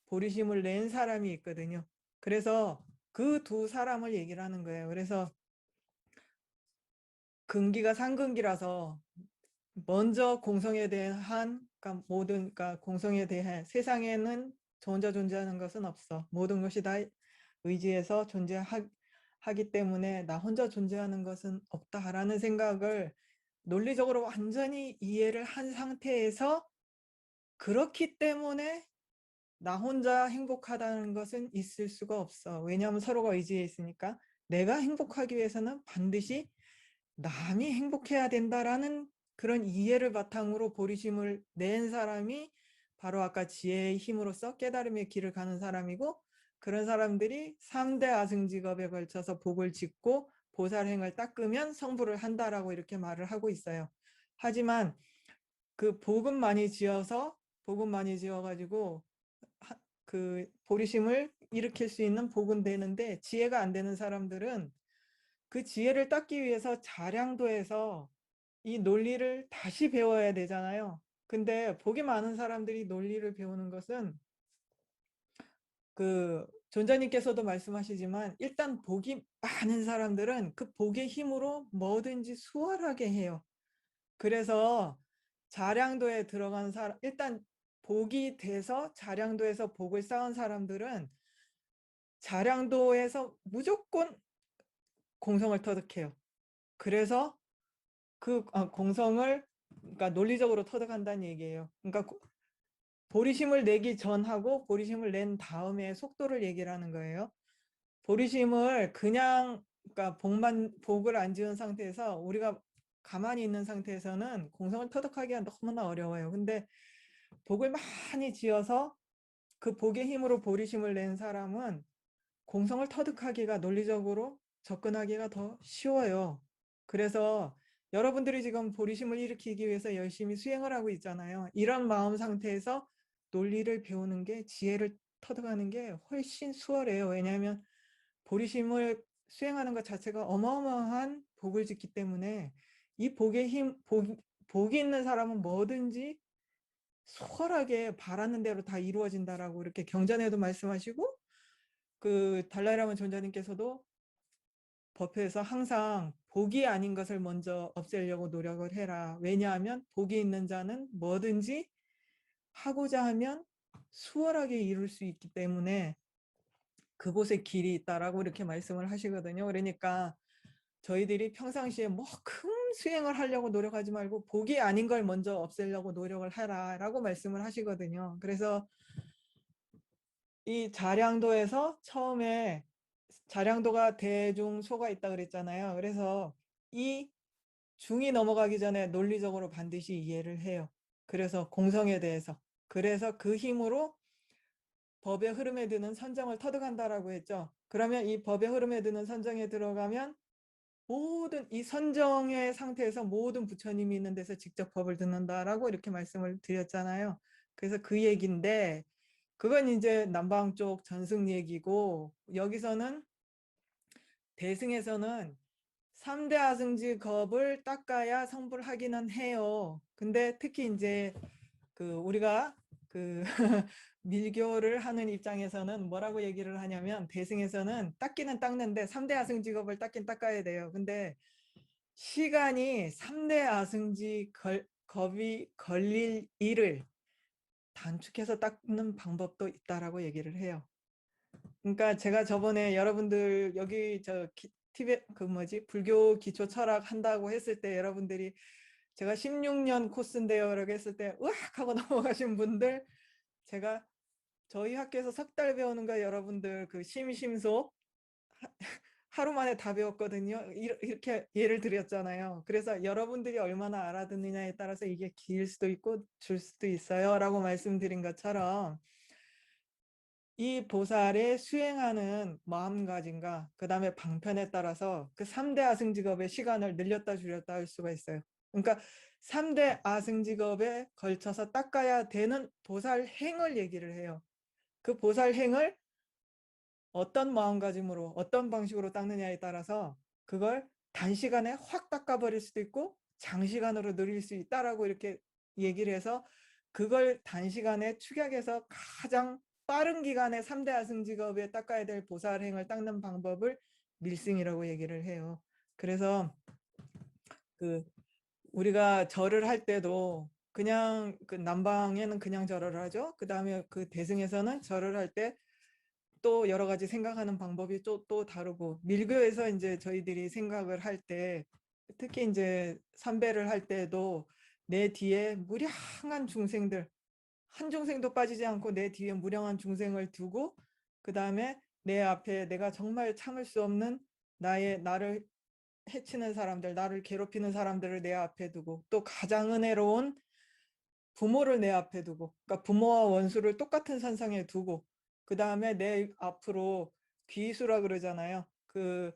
보리심을 낸 사람이 있거든요. 그래서 그 두 사람을 얘기를 하는 거예요. 그래서 근기가 상근기라서 먼저 공성에 대한, 그러니까 그러니까 공성에 대해, 세상에는 저 혼자 존재하는 것은 없어, 모든 것이 다 의지해서 존재하기 때문에 나 혼자 존재하는 것은 없다라는 생각을 논리적으로 완전히 이해를 한 상태에서 그렇기 때문에 나 혼자 행복하다는 것은 있을 수가 없어. 왜냐하면 서로가 의지해 있으니까. 내가 행복하기 위해서는 반드시 남이 행복해야 된다라는 그런 이해를 바탕으로 보리심을 낸 사람이 바로 아까 지혜의 힘으로써 깨달음의 길을 가는 사람이고, 그런 사람들이 3대 아승직업에 걸쳐서 복을 짓고 보살행을 닦으면 성불을 한다라고 이렇게 말을 하고 있어요. 하지만 그 복은 많이 지어가지고 그 보리심을 일으킬 수 있는 복은 되는데, 지혜가 안 되는 사람들은 그 지혜를 닦기 위해서 자량도에서 이 논리를 다시 배워야 되잖아요. 근데 복이 많은 사람들이 논리를 배우는 것은 그 존자님께서도 말씀하시지만 일단 복이 많은 사람들은 그 복의 힘으로 뭐든지 수월하게 해요. 그래서 자량도에 들어간 사람, 일단 복이 돼서 자량도에서 복을 쌓은 사람들은 자량도에서 무조건 공성을 터득해요. 그래서 그 공성을 그러니까 논리적으로 터득한다는 얘기예요. 그러니까 보리심을 내기 전하고 보리심을 낸 다음에 속도를 얘기를 하는 거예요. 보리심을 그냥 그러니까 복을 안 지은 상태에서 우리가 가만히 있는 상태에서는 공성을 터득하기가 너무나 어려워요. 근데 복을 많이 지어서 그 복의 힘으로 보리심을 낸 사람은 공성을 터득하기가 논리적으로 접근하기가 더 쉬워요. 그래서 여러분들이 지금 보리심을 일으키기 위해서 열심히 수행을 하고 있잖아요. 이런 마음 상태에서 논리를 배우는 게, 지혜를 터득하는 게 훨씬 수월해요. 왜냐하면 보리심을 수행하는 것 자체가 어마어마한 복을 짓기 때문에 이 복의 힘, 복이 있는 사람은 뭐든지 수월하게 바라는 대로 다 이루어진다라고 이렇게 경전에도 말씀하시고, 그 달라이라마 존자님께서도 법회에서 항상 복이 아닌 것을 먼저 없애려고 노력을 해라. 왜냐하면 복이 있는 자는 뭐든지 하고자 하면 수월하게 이룰 수 있기 때문에 그곳에 길이 있다라고 이렇게 말씀을 하시거든요. 그러니까 저희들이 평상시에 뭐 큰 수행을 하려고 노력하지 말고 복이 아닌 걸 먼저 없애려고 노력을 하라라고 말씀을 하시거든요. 그래서 이 자량도에서 처음에 자량도가 대중소가 있다 그랬잖아요. 그래서 이 중이 넘어가기 전에 논리적으로 반드시 이해를 해요. 그래서 공성에 대해서. 그래서 그 힘으로 법의 흐름에 드는 선정을 터득한다라고 했죠. 그러면 이 법의 흐름에 드는 선정에 들어가면 모든 이 선정의 상태에서 모든 부처님이 있는 데서 직접 법을 듣는다라고 이렇게 말씀을 드렸잖아요. 그래서 그 얘기인데 그건 이제 남방 쪽 전승 얘기고, 여기서는 대승에서는 3대 아승직업을 닦아야 성불하기는 해요. 근데 특히 이제 그 우리가 그 밀교를 하는 입장에서는 뭐라고 얘기를 하냐면, 대승에서는 닦기는 닦는데 3대 아승직업을 닦긴 닦아야 돼요. 근데 시간이 3대 아승직업이 걸릴 일을 단축해서 닦는 방법도 있다라고 얘기를 해요. 그러니까 제가 저번에 여러분들 여기 티베 그 뭐지 불교 기초 철학 한다고 했을 때 여러분들이 제가 16년 코스인데요 라고 했을 때 으악 하고 넘어가신 분들, 제가 저희 학교에서 석 달 배우는 거 여러분들 그 심심소 하루 만에 다 배웠거든요. 이렇게 예를 드렸잖아요. 그래서 여러분들이 얼마나 알아듣느냐에 따라서 이게 길 수도 있고 줄 수도 있어요 라고 말씀드린 것처럼, 이 보살의 수행하는 마음가짐과 그 다음에 방편에 따라서 그 3대 아승직업의 시간을 늘렸다 줄였다 할 수가 있어요. 그러니까 3대 아승직업에 걸쳐서 닦아야 되는 보살행을 얘기를 해요. 그 보살행을 어떤 마음가짐으로 어떤 방식으로 닦느냐에 따라서 그걸 단시간에 확 닦아버릴 수도 있고 장시간으로 늘릴 수 있다라고 이렇게 얘기를 해서, 그걸 단시간에 축약해서 가장 빠른 기간에 3대 아승직업에 닦아야 될 보살행을 닦는 방법을 밀승이라고 얘기를 해요. 그래서 그 우리가 절을 할 때도 그냥 그 남방에는 그냥 절을 하죠. 그 다음에 그 대승에서는 절을 할 때 또 여러 가지 생각하는 방법이 또 다르고, 밀교에서 이제 저희들이 생각을 할 때 특히 이제 삼배를 할 때도 내 뒤에 무량한 중생들, 한 중생도 빠지지 않고 내 뒤에 무량한 중생을 두고 그 다음에 내 앞에 내가 정말 참을 수 없는 나를 해치는 사람들, 나를 괴롭히는 사람들을 내 앞에 두고 또 가장 은혜로운 부모를 내 앞에 두고, 그러니까 부모와 원수를 똑같은 선상에 두고 그 다음에 내 앞으로 귀수라 그러잖아요. 그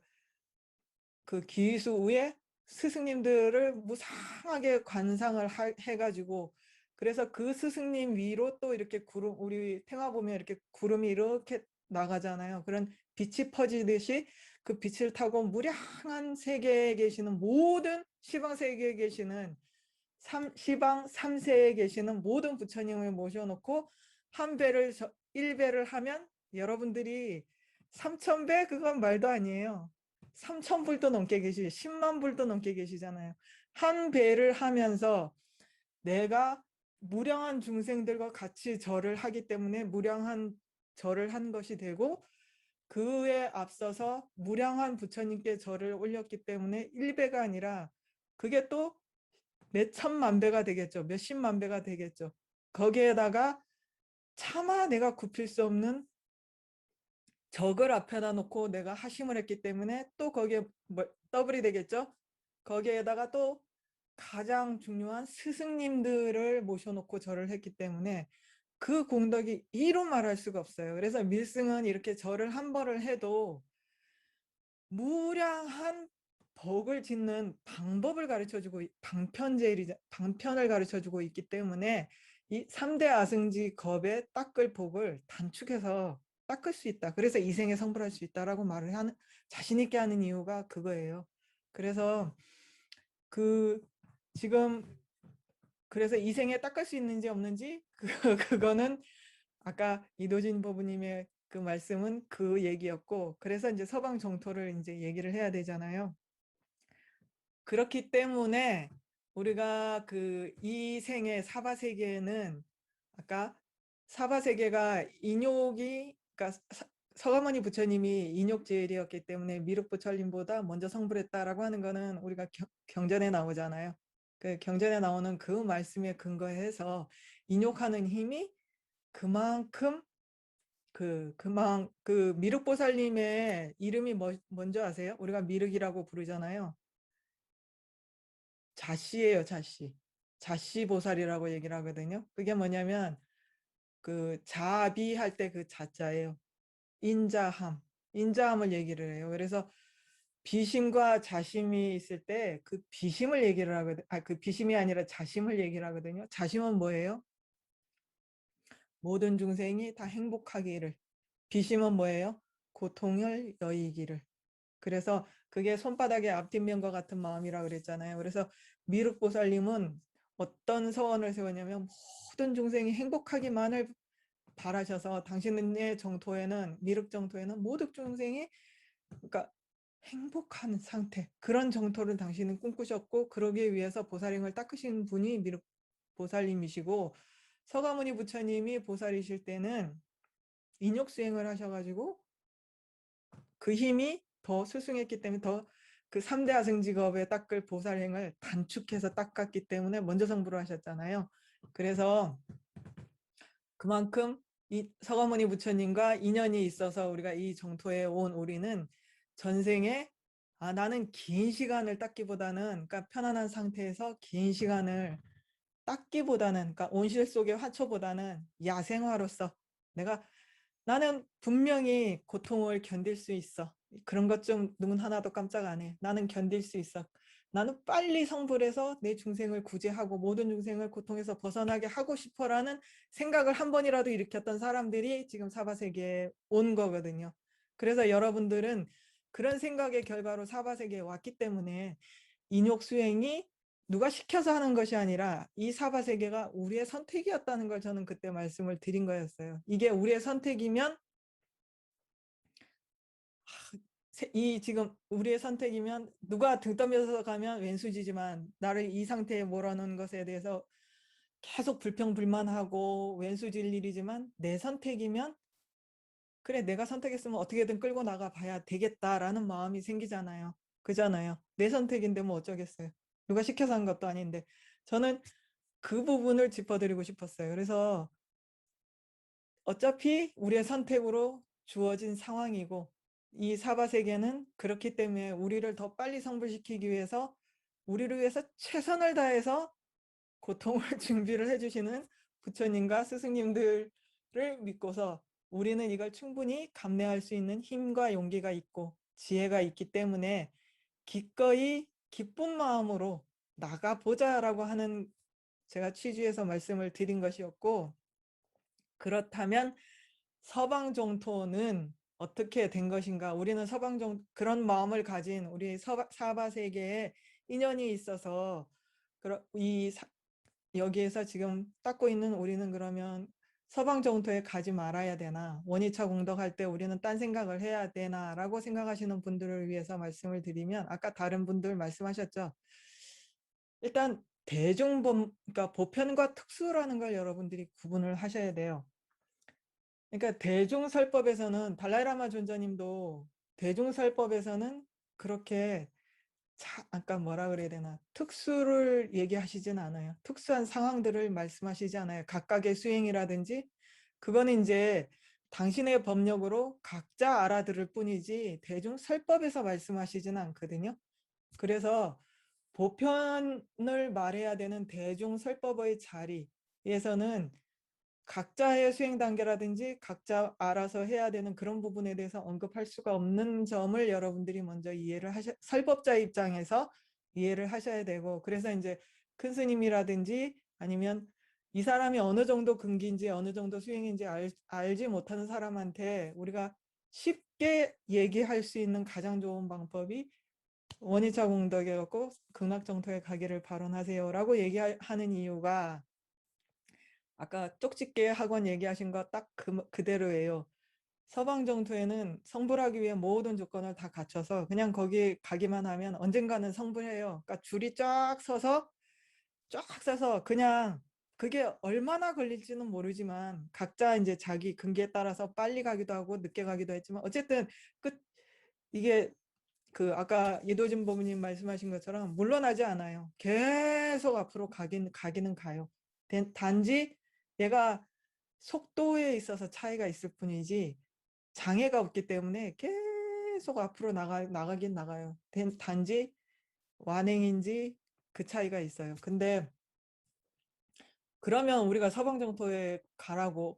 귀수 위에 스승님들을 무상하게 관상을 해가지고 그래서 그 스승님 위로 또 이렇게 구름, 우리 태화 보면 이렇게 구름이 이렇게 나가잖아요. 그런 빛이 퍼지듯이 그 빛을 타고 무량한 세계에 계시는 모든 시방 세계에 계시는 시방 3세에 계시는 모든 부처님을 모셔놓고 한 배를 1배를 하면 여러분들이 3,000배 그건 말도 아니에요. 3,000불도 넘게 10만 불도 넘게 계시잖아요. 한 배를 하면서 내가 무량한 중생들과 같이 절을 하기 때문에 무량한 절을 한 것이 되고 그에 앞서서 무량한 부처님께 절을 올렸기 때문에 1배가 아니라 그게 또 몇 천만 배가 되겠죠. 몇십만 배가 되겠죠. 거기에다가 차마 내가 굽힐 수 없는 적을 앞에다 놓고 내가 하심을 했기 때문에 또 거기에 더블이 되겠죠. 거기에다가 또 가장 중요한 스승님들을 모셔놓고 절을 했기 때문에 그 공덕이 이루 말할 수가 없어요. 그래서 밀승은 이렇게 절을 한 번을 해도 무량한 덕을 짓는 방법을 가르쳐주고 방편을 가르쳐주고 있기 때문에 이 3대 아승지 겁의 닦을 복을 단축해서 닦을 수 있다. 그래서 이생에 성불할 수 있다라고 말을 하는 자신 있게 하는 이유가 그거예요. 그래서 지금 그래서 이생에 닦을 수 있는지 없는지 그거는 아까 이도진 법부님의 그 말씀은 그 얘기였고 그래서 이제 서방 정토를 이제 얘기를 해야 되잖아요. 그렇기 때문에 우리가 이 생의 사바세계는 아까 사바세계가 인욕이 그러니까 서가모니 부처님이 인욕제일이었기 때문에 미륵부처님보다 먼저 성불했다라고 하는 거는 우리가 경전에 나오잖아요. 그 경전에 나오는 그 말씀에 근거해서 인욕하는 힘이 그만큼 그 미륵보살님의 이름이 뭔지 아세요? 우리가 미륵이라고 부르잖아요. 자씨예요, 자씨. 자씨 보살이라고 얘기를 하거든요. 그게 뭐냐면 그 자비할 때 그 자자예요. 인자함을 얘기를 해요. 그래서 비심과 자심이 있을 때 그 비심을 얘기를 하거든요. 그 비심이 아니라 자심을 얘기를 하거든요. 자심은 뭐예요? 모든 중생이 다 행복하기를. 비심은 뭐예요? 고통을 여의기를. 그래서 그게 손바닥에 앞뒷면과 같은 마음이라 그랬잖아요. 그래서 미륵보살님은 어떤 서원을 세웠냐면 모든 중생이 행복하기만을 바라셔서 당신의 정토에는 미륵 정토에는 모든 중생이 그러니까 행복한 상태 그런 정토를 당신은 꿈꾸셨고 그러기 위해서 보살행을 닦으신 분이 미륵 보살님이시고 서가모니 부처님이 보살이실 때는 인욕 수행을 하셔가지고 그 힘이 더 스승했기 때문에 더 그 3대 아승직업의 닦을 보살행을 단축해서 닦았기 때문에 먼저 성불을 하셨잖아요. 그래서 그만큼 이 서가모니 부처님과 인연이 있어서 우리가 이 정토에 온 우리는 전생에 나는 긴 시간을 닦기보다는 그러니까 편안한 상태에서 긴 시간을 닦기보다는 그러니까 온실 속의 화초보다는 야생화로서 나는 분명히 고통을 견딜 수 있어. 그런 것 좀 눈 하나도 깜짝 안 해. 나는 견딜 수 있어. 나는 빨리 성불해서 내 중생을 구제하고 모든 중생을 고통에서 벗어나게 하고 싶어라는 생각을 한 번이라도 일으켰던 사람들이 지금 사바세계에 온 거거든요. 그래서 여러분들은 그런 생각의 결과로 사바세계에 왔기 때문에 인욕 수행이 누가 시켜서 하는 것이 아니라 이 사바세계가 우리의 선택이었다는 걸 저는 그때 말씀을 드린 거였어요. 이게 우리의 선택이면 지금 우리의 선택이면 누가 등 떠면서 가면 왼수지지만 나를 이 상태에 몰아넣은 것에 대해서 계속 불평불만하고 왼수질 일이지만 내 선택이면 그래 내가 선택했으면 어떻게든 끌고 나가 봐야 되겠다라는 마음이 생기잖아요. 그잖아요. 내 선택인데 뭐 어쩌겠어요. 누가 시켜서 한 것도 아닌데. 저는 그 부분을 짚어드리고 싶었어요. 그래서 어차피 우리의 선택으로 주어진 상황이고 이 사바세계는 그렇기 때문에 우리를 더 빨리 성불시키기 위해서 우리를 위해서 최선을 다해서 고통을 준비를 해주시는 부처님과 스승님들을 믿고서 우리는 이걸 충분히 감내할 수 있는 힘과 용기가 있고 지혜가 있기 때문에 기꺼이 기쁜 마음으로 나가보자라고 하는 제가 취지에서 말씀을 드린 것이었고, 그렇다면 서방 정토는 어떻게 된 것인가? 우리는 그런 마음을 가진 우리 사바 세계에 인연이 있어서 여기에서 지금 닦고 있는 우리는 그러면 서방 정토에 가지 말아야 되나? 원위차 공덕할 때 우리는 딴 생각을 해야 되나? 라고 생각하시는 분들을 위해서 말씀을 드리면, 아까 다른 분들 말씀하셨죠? 일단 그러니까 보편과 특수라는 걸 여러분들이 구분을 하셔야 돼요. 그러니까 대중설법에서는 달라이라마 존자님도 대중설법에서는 그렇게 아까 뭐라 그래야 되나, 특수를 얘기하시진 않아요. 특수한 상황들을 말씀하시지 않아요. 각각의 수행이라든지 그거는 이제 당신의 법력으로 각자 알아들을 뿐이지 대중설법에서 말씀하시지는 않거든요. 그래서 보편을 말해야 되는 대중설법의 자리에서는 각자의 수행 단계라든지 각자 알아서 해야 되는 그런 부분에 대해서 언급할 수가 없는 점을 여러분들이 먼저 설법자 입장에서 이해를 하셔야 되고, 그래서 이제 큰 스님이라든지 아니면 이 사람이 어느 정도 근기인지 어느 정도 수행인지 알지 못하는 사람한테 우리가 쉽게 얘기할 수 있는 가장 좋은 방법이 원위차 공덕에 갖고 극락정토에 가기를 발언하세요라고 얘기하는 이유가, 아까 쪽집게 학원 얘기하신 거 딱 그대로예요. 서방 정토에는 성불하기 위해 모든 조건을 다 갖춰서 그냥 거기 가기만 하면 언젠가는 성불해요. 그러니까 줄이 쫙 서서 그냥 그게 얼마나 걸릴지는 모르지만 각자 이제 자기 근기에 따라서 빨리 가기도 하고 늦게 가기도 했지만 어쨌든 이게 아까 이도진 법무님 말씀하신 것처럼 물러나지 않아요. 계속 앞으로 가기는 가요. 단지 얘가 속도에 있어서 차이가 있을 뿐이지 장애가 없기 때문에 계속 앞으로 나가긴 나가요. 단지 완행인지 그 차이가 있어요. 근데 그러면 우리가 서방 정토에 가라고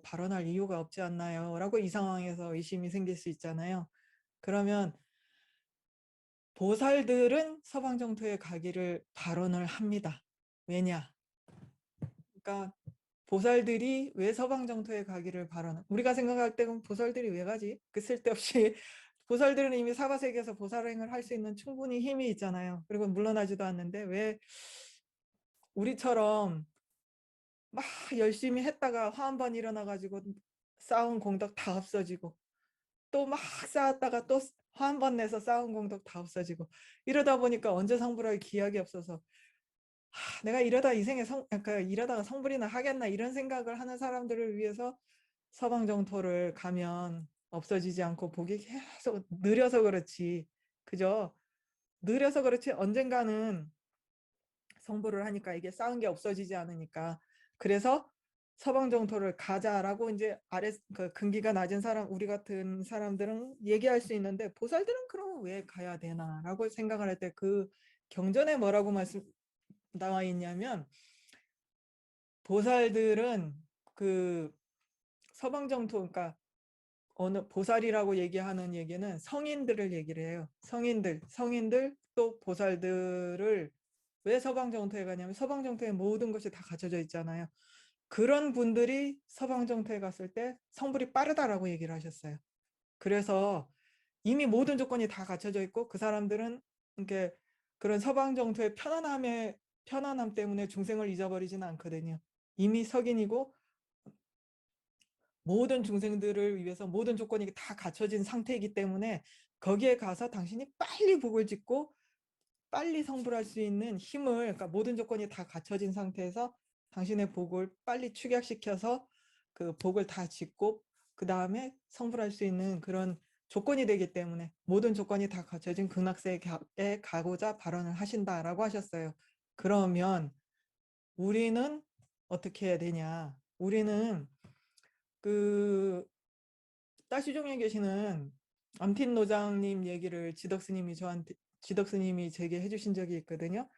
발언할 이유가 없지 않나요? 라고 이 상황에서 의심이 생길 수 있잖아요. 그러면 보살들은 서방 정토에 가기를 발언을 합니다. 왜냐? 그러니까 보살들이 왜 서방 정토에 가기를 우리가 생각할 때는 보살들이 왜 가지? 그 쓸데없이 보살들은 이미 사바세계에서 보살행을 할 수 있는 충분히 힘이 있잖아요. 그리고 물러나지도 않는데 왜 우리처럼 막 열심히 했다가 화 한 번 일어나가지고 쌓은 공덕 다 없어지고 또 막 쌓았다가 또 화 한 번 내서 쌓은 공덕 다 없어지고 이러다 보니까 언제 성불할 기약이 없어서 내가 이러다 이 생에 이러다가 성불이나 하겠나 이런 생각을 하는 사람들을 위해서 서방 정토를 가면 없어지지 않고 복이 계속 느려서 그렇지, 그죠? 느려서 그렇지 언젠가는 성불을 하니까 이게 쌓은 게 없어지지 않으니까. 그래서 서방 정토를 가자라고 이제 근기가 낮은 사람, 우리 같은 사람들은 얘기할 수 있는데 보살들은 그럼 왜 가야 되나라고 생각을 할 때 그 경전에 뭐라고 나와 있냐면, 보살들은 서방 정토, 그러니까 어느 보살이라고 얘기하는 얘기는 성인들을 얘기를 해요. 성인들 또 보살들을 왜 서방 정토에 가냐면 서방 정토에 모든 것이 다 갖춰져 있잖아요. 그런 분들이 서방 정토에 갔을 때 성불이 빠르다라고 얘기를 하셨어요. 그래서 이미 모든 조건이 다 갖춰져 있고 그 사람들은 이렇게 그런 서방 정토의 편안함 때문에 중생을 잊어버리지는 않거든요. 이미 석인이고 모든 중생들을 위해서 모든 조건이 다 갖춰진 상태이기 때문에 거기에 가서 당신이 빨리 복을 짓고 빨리 성불할 수 있는 힘을, 그러니까 모든 조건이 다 갖춰진 상태에서 당신의 복을 빨리 축약시켜서 그 복을 다 짓고 그 다음에 성불할 수 있는 그런 조건이 되기 때문에 모든 조건이 다 갖춰진 극락세계에 가고자 발언을 하신다라고 하셨어요. 그러면 우리는 어떻게 해야 되냐? 우리는 그 따시종에 계시는 암틴 노장님 얘기를 지덕스님이 제게 해주신 적이 있거든요.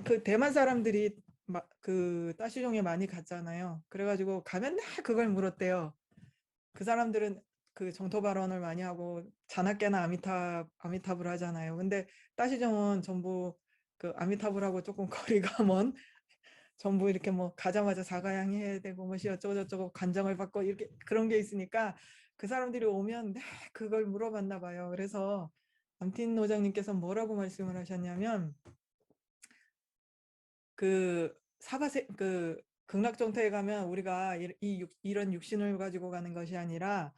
그 대만 사람들이 그 따시종에 많이 갔잖아요. 그래가지고 가면 다 그걸 물었대요. 그 사람들은 그 정토 발언을 많이 하고 자나깨나 아미타불 하잖아요. 근데 따시종은 전부 그 아미타불하고 조금 거리가 먼 전부 이렇게 뭐 가자마자 사가양이 해야 되고 뭐시 어쩌고저쩌고 관정을 받고 이렇게 그런 게 있으니까 그 사람들이 오면 그걸 물어봤나 봐요. 그래서 암틴 노장님께서 뭐라고 말씀을 하셨냐면 그 그 극락정토에 가면 우리가 이런 육신을 가지고 가는 것이 아니라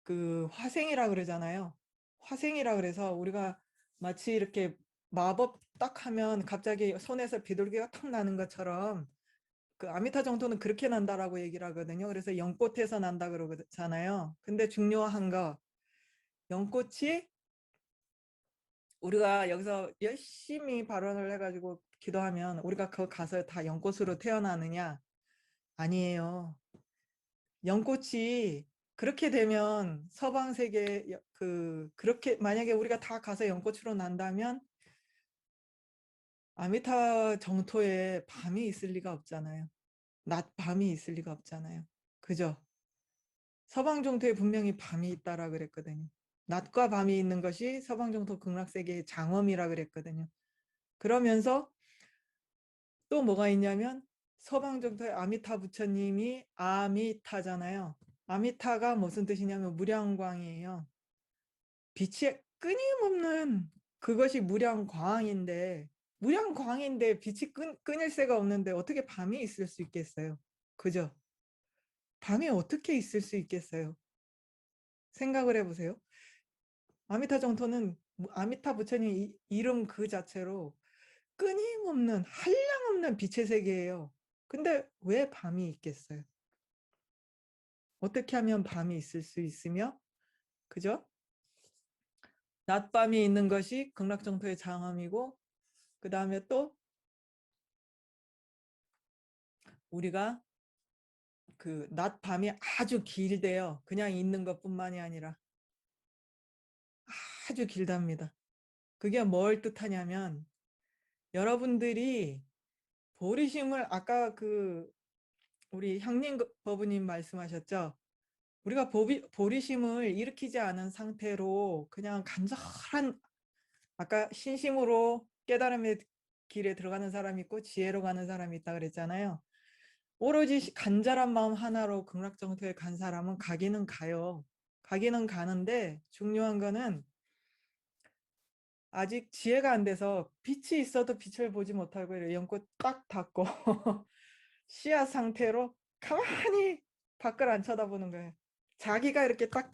그 화생이라 그러잖아요. 화생이라 그래서 우리가 마치 이렇게 마법 딱 하면 갑자기 손에서 비둘기가 탁 나는 것처럼 그 아미타 정토는 그렇게 난다라고 얘기를 하거든요. 그래서 연꽃에서 난다 그러잖아요. 근데 중요한 거 연꽃이 우리가 여기서 열심히 발언을 해가지고 기도하면 우리가 그 가서 다 연꽃으로 태어나느냐? 아니에요. 연꽃이 그렇게 되면 서방 세계 그렇게 만약에 우리가 다 가서 연꽃으로 난다면 아미타 정토에 밤이 있을 리가 없잖아요. 낮 밤이 있을 리가 없잖아요. 그죠? 서방 정토에 분명히 밤이 있다라 그랬거든요. 낮과 밤이 있는 것이 서방 정토 극락세계의 장엄이라 그랬거든요. 그러면서 또 뭐가 있냐면 서방 정토의 아미타 부처님이 아미타잖아요. 아미타가 무슨 뜻이냐면 무량광이에요. 빛이 끊임없는 그것이 무량광인데 빛이 끊일 새가 없는데 어떻게 밤이 있을 수 있겠어요? 그죠? 밤이 어떻게 있을 수 있겠어요? 생각을 해보세요. 아미타 정토는 아미타 부처님 이름 그 자체로 끊임없는 한량없는 빛의 세계예요. 근데 왜 밤이 있겠어요? 어떻게 하면 밤이 있을 수 있으며, 그죠? 낮밤이 있는 것이 극락정토의 장엄이고, 그 다음에 또 우리가 그 낮밤이 아주 길대요. 그냥 있는 것뿐만이 아니라 아주 길답니다. 그게 뭘 뜻하냐면 여러분들이 보리심을 아까 그 우리 형님 법부님 말씀하셨죠. 우리가 보리심을 일으키지 않은 상태로 그냥 간절한 아까 신심으로 깨달음의 길에 들어가는 사람이 있고 지혜로 가는 사람이 있다 그랬잖아요. 오로지 간절한 마음 하나로 극락정토에 간 사람은 가기는 가요. 가기는 가는데 중요한 거는 아직 지혜가 안 돼서 빛이 있어도 빛을 보지 못하고 연꽃 딱 닫고 씨앗 상태로 가만히 밖을 안 쳐다보는 거예요. 자기가 이렇게 딱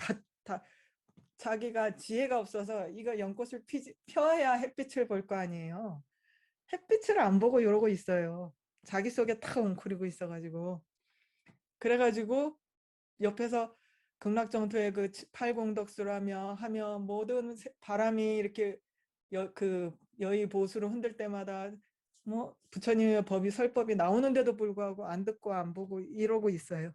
자기가 지혜가 없어서 이거 연꽃을 펴야 햇빛을 볼 거 아니에요. 햇빛을 안 보고 이러고 있어요. 자기 속에 탁 웅크리고 있어가지고. 그래가지고 옆에서 극락정토의 그 팔공덕수라며 하며 모든 바람이 이렇게 여의 보수로 흔들 때마다 뭐 부처님의 법이 설법이 나오는데도 불구하고 안 듣고 안 보고 이러고 있어요.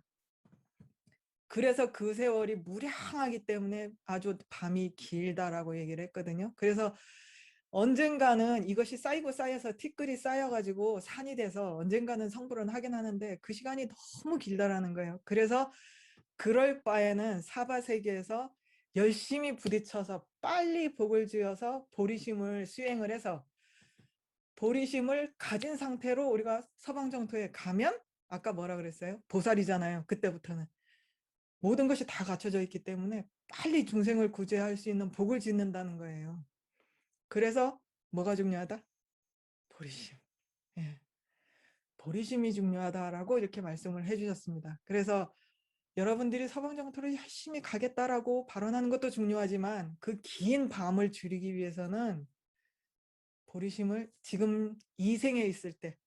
그래서 그 세월이 무량하기 때문에 아주 밤이 길다라고 얘기를 했거든요. 그래서 언젠가는 이것이 쌓이고 쌓여서 티끌이 쌓여가지고 산이 돼서 언젠가는 성불은 하긴 하는데 그 시간이 너무 길다라는 거예요. 그래서 그럴 바에는 사바세계에서 열심히 부딪혀서 빨리 복을 지어서 보리심을 수행을 해서 보리심을 가진 상태로 우리가 서방정토에 가면 아까 뭐라 그랬어요? 보살이잖아요. 그때부터는. 모든 것이 다 갖춰져 있기 때문에 빨리 중생을 구제할 수 있는 복을 짓는다는 거예요. 그래서 뭐가 중요하다? 보리심. 예. 보리심이 중요하다라고 이렇게 말씀을 해주셨습니다. 그래서 여러분들이 서방정토를 열심히 가겠다라고 발언하는 것도 중요하지만 그 긴 밤을 줄이기 위해서는 보리심을 지금 이생에 있을 때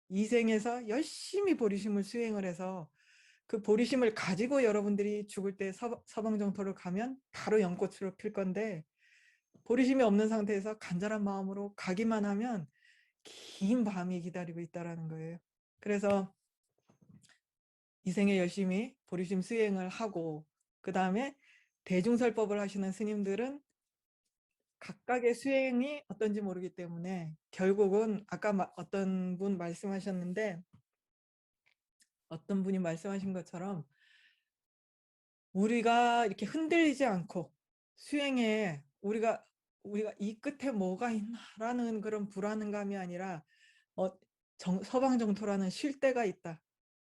이생에서 열심히 보리심을 수행을 해서 그 보리심을 가지고 여러분들이 죽을 때 서방정토를 가면 바로 연꽃으로 필 건데 보리심이 없는 상태에서 간절한 마음으로 가기만 하면 긴 밤이 기다리고 있다라는 거예요. 그래서 이 생에 열심히 보리심 수행을 하고 그 다음에 대중설법을 하시는 스님들은 각각의 수행이 어떤지 모르기 때문에 결국은 아까 어떤 분 말씀하셨는데 어떤 분이 말씀하신 것처럼 우리가 이렇게 흔들리지 않고 수행에 우리가 이 끝에 뭐가 있나라는 그런 불안감이 아니라 서방정토라는 쉴 때가 있다.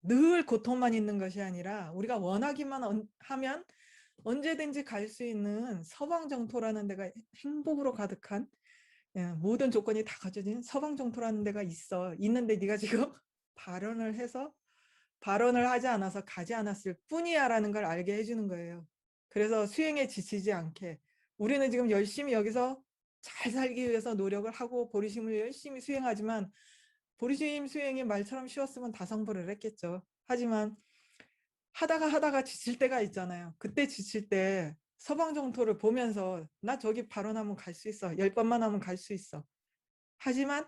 늘 고통만 있는 것이 아니라 우리가 원하기만 하면 언제든지 갈 수 있는 서방정토라는 데가 행복으로 가득한 모든 조건이 다 갖춰진 서방정토라는 데가 있는데 네가 지금 발언을 하지 않아서 가지 않았을 뿐이야라는 걸 알게 해주는 거예요. 그래서 수행에 지치지 않게 우리는 지금 열심히 여기서 잘 살기 위해서 노력을 하고 보리심을 열심히 수행하지만 보리심 수행이 말처럼 쉬웠으면 다성불을 했겠죠. 하지만 하다가 지칠 때가 있잖아요. 그때 지칠 때 서방정토를 보면서 나 저기 발언하면 갈 수 있어. 10번만 하면 갈 수 있어. 하지만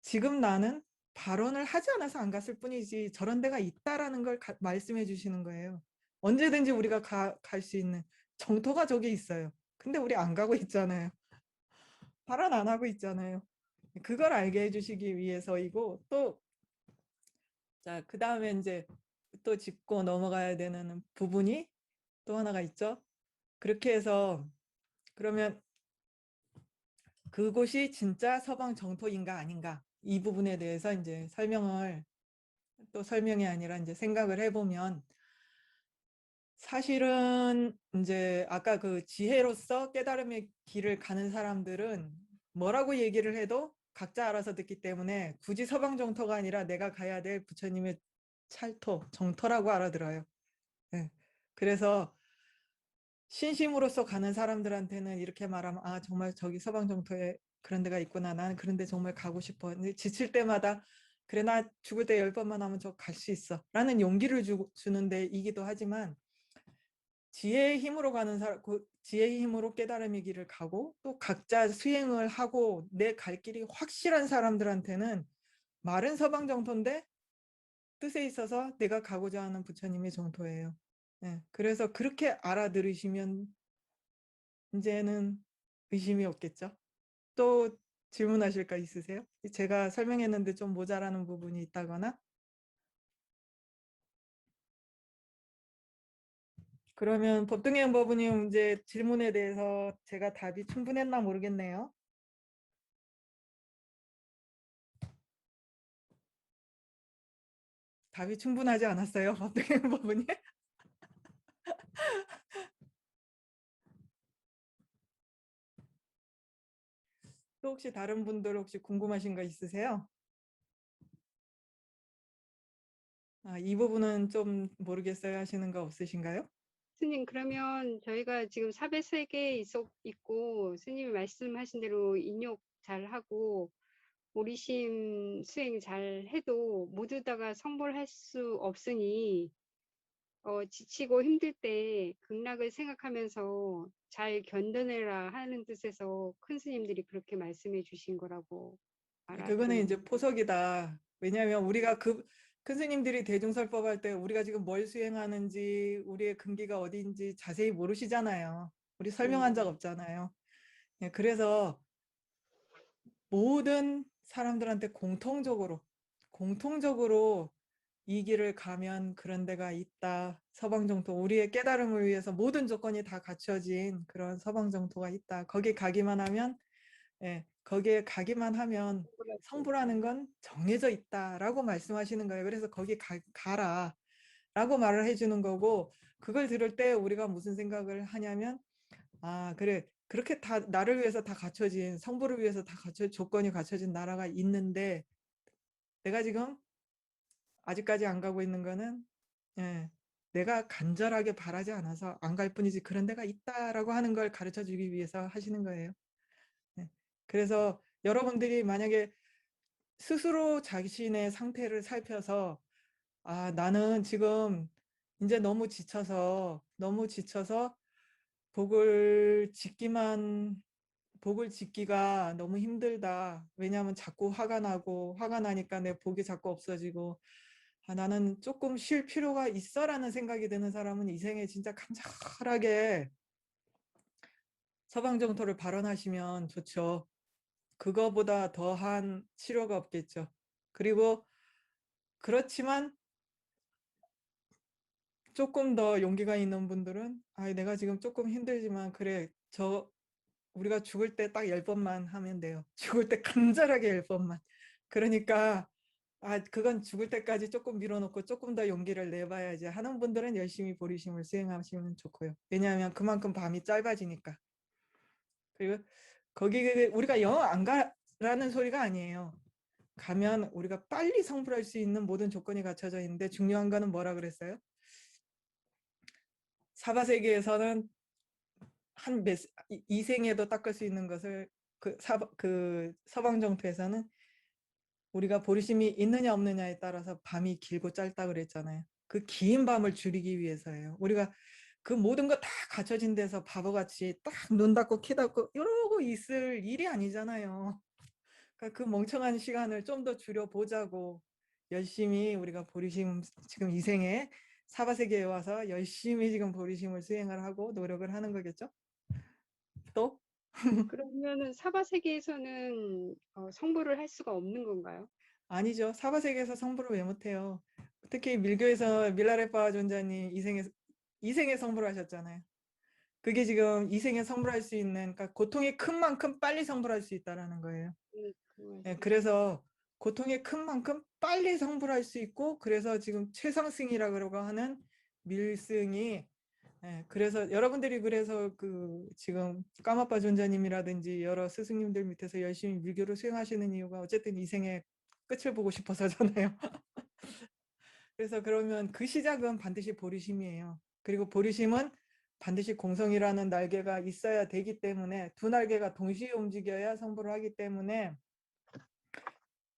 지금 나는 발언을 하지 않아서 안 갔을 뿐이지 저런 데가 있다라는 걸 말씀해 주시는 거예요. 언제든지 우리가 갈 수 있는 정토가 저기 있어요. 근데 우리 안 가고 있잖아요. 발언 안 하고 있잖아요. 그걸 알게 해주시기 위해서이고 또 자, 그 다음에 이제 또 짚고 넘어가야 되는 부분이 또 하나가 있죠. 그렇게 해서 그러면 그곳이 진짜 서방 정토인가 아닌가 이 부분에 대해서 이제 설명이 아니라 이제 생각을 해보면 사실은 이제 아까 그 지혜로서 깨달음의 길을 가는 사람들은 뭐라고 얘기를 해도 각자 알아서 듣기 때문에 굳이 서방 정토가 아니라 내가 가야 될 부처님의 찰토, 정토라고 알아들어요. 네. 그래서 신심으로서 가는 사람들한테는 이렇게 말하면 아 정말 저기 서방 정토에 그런 데가 있구나. 나는 그런 데 정말 가고 싶어. 근데 지칠 때마다 그래 나 죽을 때 10번만 하면 저 갈 수 있어. 라는 용기를 주는 데이기도 하지만 지혜의 힘으로 가는 사람, 지혜의 힘으로 깨달음의 길을 가고 또 각자 수행을 하고 내 갈 길이 확실한 사람들한테는 말은 서방 정토인데 뜻에 있어서 내가 가고자 하는 부처님의 정토예요. 네, 그래서 그렇게 알아들으시면 이제는 의심이 없겠죠. 또 질문하실 거 있으세요? 제가 설명했는데 좀 모자라는 부분이 있다거나 그러면 법등행 법부님 이제 질문에 대해서 제가 답이 충분했나 모르겠네요. 답이 충분하지 않았어요, 법등행 법부님? 또 혹시 다른 분들 혹시 궁금하신 거 있으세요? 이 부분은 좀 모르겠어요 하시는 거 없으신가요? 스님, 그러면 저희가 지금 사배세계에 있고 스님이 말씀하신 대로 인욕 잘하고 오리심 수행 잘 해도 모두 다가 성불할 수 없으니 지치고 힘들 때 극락을 생각하면서 잘 견뎌내라 하는 뜻에서 큰 스님들이 그렇게 말씀해 주신 거라고 그거는 이제 알아들었는데. 포석이다. 왜냐하면 우리가 큰 스님들이 대중설법 할 때 우리가 지금 뭘 수행하는지 우리의 근기가 어디인지 자세히 모르시잖아요. 우리 설명한 적 없잖아요. 예, 그래서 모든 사람들한테 공통적으로 이 길을 가면 그런 데가 있다. 서방정토 우리의 깨달음을 위해서 모든 조건이 다 갖춰진 그런 서방정토가 있다. 거기 가기만 하면 거기에 가기만 하면 성불하는 건 정해져 있다라고 말씀하시는 거예요. 그래서 거기 가라 라고 말을 해주는 거고 그걸 들을 때 우리가 무슨 생각을 하냐면 아 그래 그렇게 다 나를 위해서 다 갖춰진 성불을 위해서 다 조건이 갖춰진 나라가 있는데 내가 지금 아직까지 안 가고 있는 거는 내가 간절하게 바라지 않아서 안 갈 뿐이지 그런 데가 있다라고 하는 걸 가르쳐 주기 위해서 하시는 거예요. 그래서 여러분들이 만약에 스스로 자신의 상태를 살펴서 아 나는 지금 이제 너무 지쳐서 복을 짓기가 너무 힘들다. 왜냐하면 자꾸 화가 나고 화가 나니까 내 복이 자꾸 없어지고 아, 나는 조금 쉴 필요가 있어라는 생각이 드는 사람은 이 생에 진짜 간절하게 서방정토를 발언하시면 좋죠. 그거보다 더한 치료가 없겠죠. 그리고 그렇지만 조금 더 용기가 있는 분들은 아, 내가 지금 조금 힘들지만 그래, 우리가 죽을 때 딱 10번만 하면 돼요. 죽을 때 간절하게 10번만. 그러니까 아, 그건 죽을 때까지 조금 밀어놓고 조금 더 용기를 내봐야지 하는 분들은 열심히 보리심을 수행하시면 좋고요. 왜냐하면 그만큼 밤이 짧아지니까. 그리고 거기 우리가 영어 안 가라는 소리가 아니에요. 가면 우리가 빨리 성불할 수 있는 모든 조건이 갖춰져 있는데 중요한 거는 뭐라 그랬어요? 사바세계에서는 이 생에도 닦을 수 있는 것을 그 서방정토에서는 우리가 보리심이 있느냐 없느냐에 따라서 밤이 길고 짧다 그랬잖아요. 그 긴 밤을 줄이기 위해서예요. 우리가 그 모든 거 다 갖춰진 데서 바보같이 딱 눈 닫고 키 닫고 이러고 있을 일이 아니잖아요. 그러니까 그 멍청한 시간을 좀 더 줄여보자고 열심히 우리가 보리심 지금 이 생에 사바세계에 와서 열심히 지금 보리심을 수행을 하고 노력을 하는 거겠죠? 또? 그러면은 사바세계에서는 성불을 할 수가 없는 건가요? 아니죠. 사바세계에서 성불을 왜 못해요? 특히 밀교에서 밀라레파 존자님 이생에 성불을 하셨잖아요. 그게 지금 이생에 성불할 수 있는, 그러니까 고통이 큰 만큼 빨리 성불할 수 있다라는 거예요. 예, 그래서 고통이 큰 만큼 빨리 성불할 수 있고, 그래서 지금 최상승이라고 하는 밀승이, 예, 그래서 여러분들이 그래서 지금 까마빠 존자님이라든지 여러 스승님들 밑에서 열심히 밀교를 수행하시는 이유가 어쨌든 이생의 끝을 보고 싶어서잖아요. 그래서 그러면 그 시작은 반드시 보리심이에요. 그리고 보리심은 반드시 공성이라는 날개가 있어야 되기 때문에 두 날개가 동시에 움직여야 성불을 하기 때문에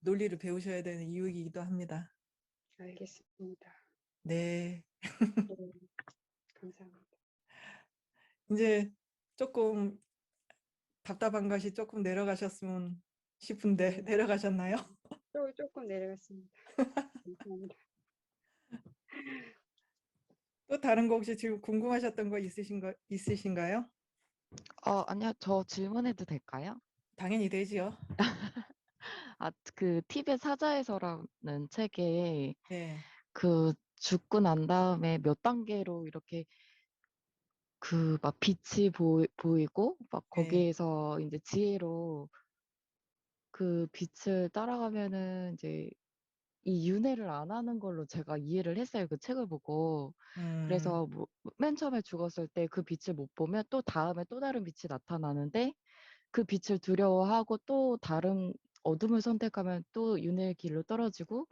논리를 배우셔야 되는 이유이기도 합니다. 알겠습니다. 네. 네, 감사합니다. 이제 조금 답답한 것이 조금 내려가셨으면 싶은데 내려가셨나요? 조금 내려갔습니다. 감사합니다. 또 다른 거 혹시 지금 궁금하셨던 거 있으신가요? 아니요. 저 질문해도 될까요? 당연히 되지요. 그 티벳 사자에서라는 책에 네. 그 죽고 난 다음에 몇 단계로 이렇게 그 막 빛이 보이고 막 네. 거기에서 이제 지혜로 그 빛을 따라가면은 이제 이 윤회를 안 하는 걸로 제가 이해를 했어요. 그 책을 보고. 그래서 맨 처음에 죽었을 때 그 빛을 못 보면 또 다음에 또 다른 빛이 나타나는데 그 빛을 두려워하고 또 다른 어둠을 선택하면 또 윤회의 길로 떨어지고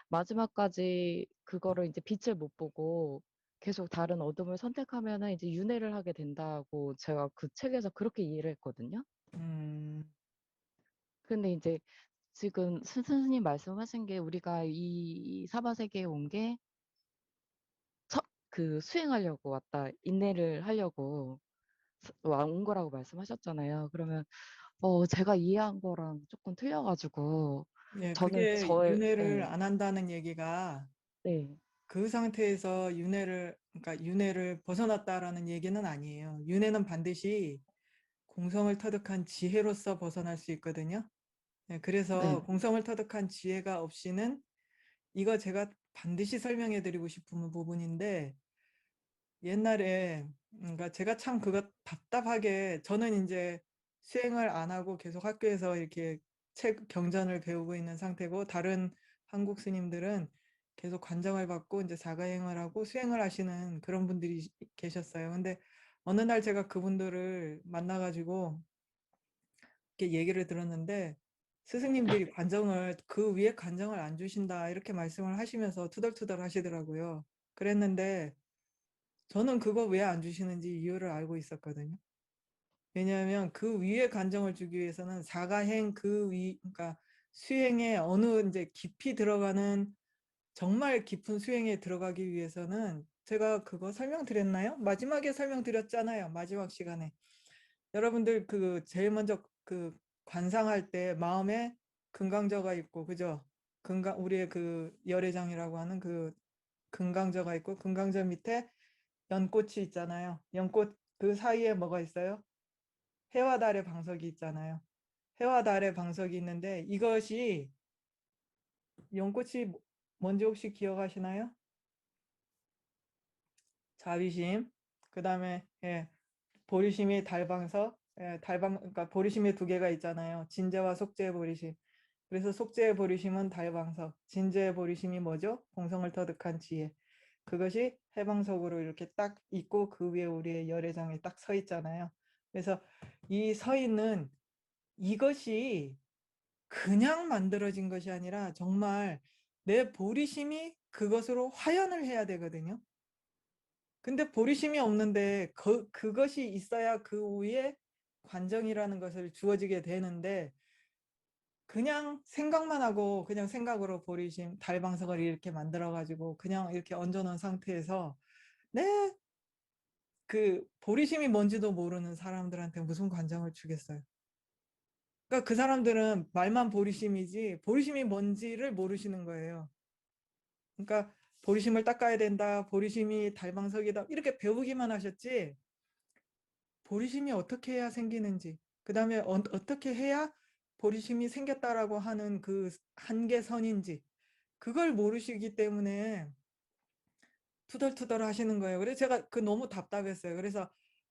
마지막까지 그거를 이제 빛을 못 보고 계속 다른 어둠을 선택하면은 이제 윤회를 하게 된다고 제가 그 책에서 그렇게 이해를 했거든요. 근데 이제 지금 스님 말씀하신 게 우리가 이 사바세계에 온 게 그 수행하려고 왔다, 인내를 하려고 온 거라고 말씀하셨잖아요. 그러면 제가 이해한 거랑 조금 틀려가지고 네, 저는 그게 저의 윤회를 안 한다는 얘기가 네. 그 상태에서 그러니까 윤회를 벗어났다라는 얘기는 아니에요. 윤회는 반드시 공성을 터득한 지혜로서 벗어날 수 있거든요. 네, 그래서 네. 공성을 터득한 지혜가 없이는 이거 제가 반드시 설명해 드리고 싶은 부분인데 옛날에 그러니까 제가 참 그거 답답하게 저는 이제 수행을 안 하고 계속 학교에서 이렇게 책 경전을 배우고 있는 상태고 다른 한국 스님들은 계속 관장을 받고 이제 사가행을 하고 수행을 하시는 그런 분들이 계셨어요. 근데 어느 날 제가 그분들을 만나가지고 이렇게 얘기를 들었는데 스승님들이 그 위에 관정을 안 주신다 이렇게 말씀을 하시면서 투덜투덜 하시더라고요. 그랬는데 저는 그거 왜 안 주시는지 이유를 알고 있었거든요. 왜냐하면 그 위에 관정을 주기 위해서는 사가행 그러니까 수행에 어느 이제 깊이 들어가는 정말 깊은 수행에 들어가기 위해서는 제가 그거 설명드렸나요? 마지막에 설명드렸잖아요. 마지막 시간에. 여러분들 그 제일 먼저 그 관상할 때 마음에 금강저가 있고, 그죠? 우리의 그 열애장이라고 하는 그 금강저가 있고, 금강저 밑에 연꽃이 있잖아요. 연꽃 그 사이에 뭐가 있어요? 해와 달의 방석이 있잖아요. 해와 달의 방석이 있는데 이것이 연꽃이 뭔지 혹시 기억하시나요? 자비심, 그 다음에 보리심이 달방석, 그러니까 보리심이 두 개가 있잖아요. 진재와 속재의 보리심. 그래서 속재의 보리심은 달방석, 진재의 보리심이 뭐죠? 공성을 터득한 지혜. 그것이 해방석으로 이렇게 딱 있고 그 위에 우리의 열애장이 딱 서 있잖아요. 그래서 이 서 있는 이것이 그냥 만들어진 것이 아니라 정말 내 보리심이 그것으로 화연을 해야 되거든요. 근데 보리심이 없는데 그것이 있어야 그 위에 관정이라는 것을 주어지게 되는데 그냥 생각만 하고 그냥 생각으로 보리심 달방석을 이렇게 만들어 가지고 그냥 이렇게 얹어놓은 상태에서 네, 그 보리심이 뭔지도 모르는 사람들한테 무슨 관정을 주겠어요. 그러니까 그 사람들은 말만 보리심이지 보리심이 뭔지를 모르시는 거예요. 그러니까 보리심을 닦아야 된다, 보리심이 달방석이다 이렇게 배우기만 하셨지 보리심이 어떻게 해야 생기는지, 그 다음에 어떻게 해야 보리심이 생겼다라고 하는 그 한계선인지 그걸 모르시기 때문에 투덜투덜 하시는 거예요. 그래서 제가 너무 답답했어요. 그래서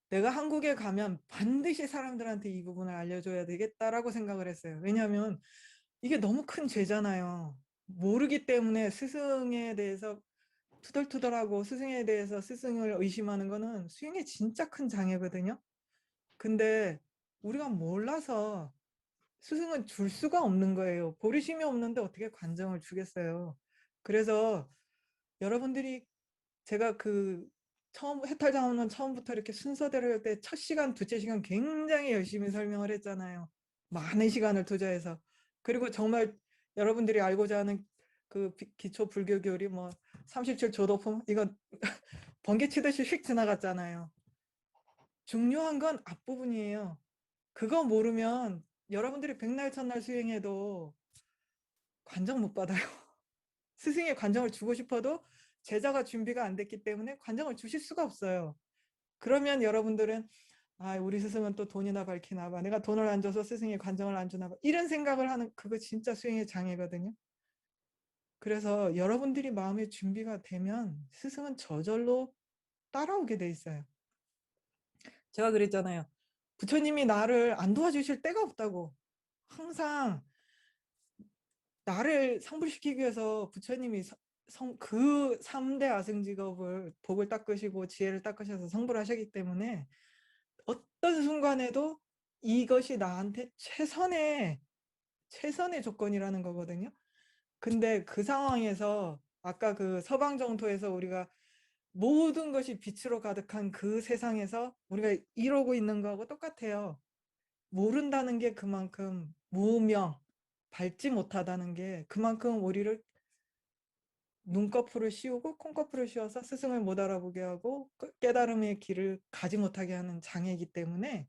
내가 한국에 가면 반드시 사람들한테 이 부분을 알려줘야 되겠다라고 생각을 했어요. 왜냐하면 이게 너무 큰 죄잖아요. 모르기 때문에 스승에 대해서 투덜투덜하고 스승에 대해서 스승을 의심하는 거는 수행에 진짜 큰 장애거든요. 근데 우리가 몰라서 스승은 줄 수가 없는 거예요. 보리심이 없는데 어떻게 관정을 주겠어요. 그래서 여러분들이 제가 처음 해탈자원은 처음부터 이렇게 순서대로 할 때 첫 시간, 둘째 시간 굉장히 열심히 설명을 했잖아요. 많은 시간을 투자해서. 그리고 정말 여러분들이 알고자 하는 그 기초 불교 교리 뭐 37 조도품 이거 번개치듯이 휙 지나갔잖아요. 중요한 건 앞부분이에요. 그거 모르면 여러분들이 백날 첫날 수행해도 관정 못 받아요. 스승의 관정을 주고 싶어도 제자가 준비가 안 됐기 때문에 관정을 주실 수가 없어요. 그러면 여러분들은 우리 스승은 또 돈이나 밝히나 봐. 내가 돈을 안 줘서 스승의 관정을 안 주나 봐. 이런 생각을 하는 그거 진짜 수행의 장애거든요. 그래서 여러분들이 마음의 준비가 되면 스승은 저절로 따라오게 돼 있어요. 제가 그랬잖아요. 부처님이 나를 안 도와주실 때가 없다고. 항상 나를 성불시키기 위해서 부처님이 그 3대 아승직업을 복을 닦으시고 지혜를 닦으셔서 성불 하셨기 때문에 어떤 순간에도 이것이 나한테 최선의 조건이라는 거거든요. 근데 그 상황에서 아까 그 서방정토에서 우리가 모든 것이 빛으로 가득한 그 세상에서 우리가 이러고 있는 거하고 똑같아요. 모른다는 게 그만큼 무명, 밝지 못하다는 게 그만큼 우리를 눈꺼풀을 씌우고 콩꺼풀을 씌워서 스승을 못 알아보게 하고 깨달음의 길을 가지 못하게 하는 장애이기 때문에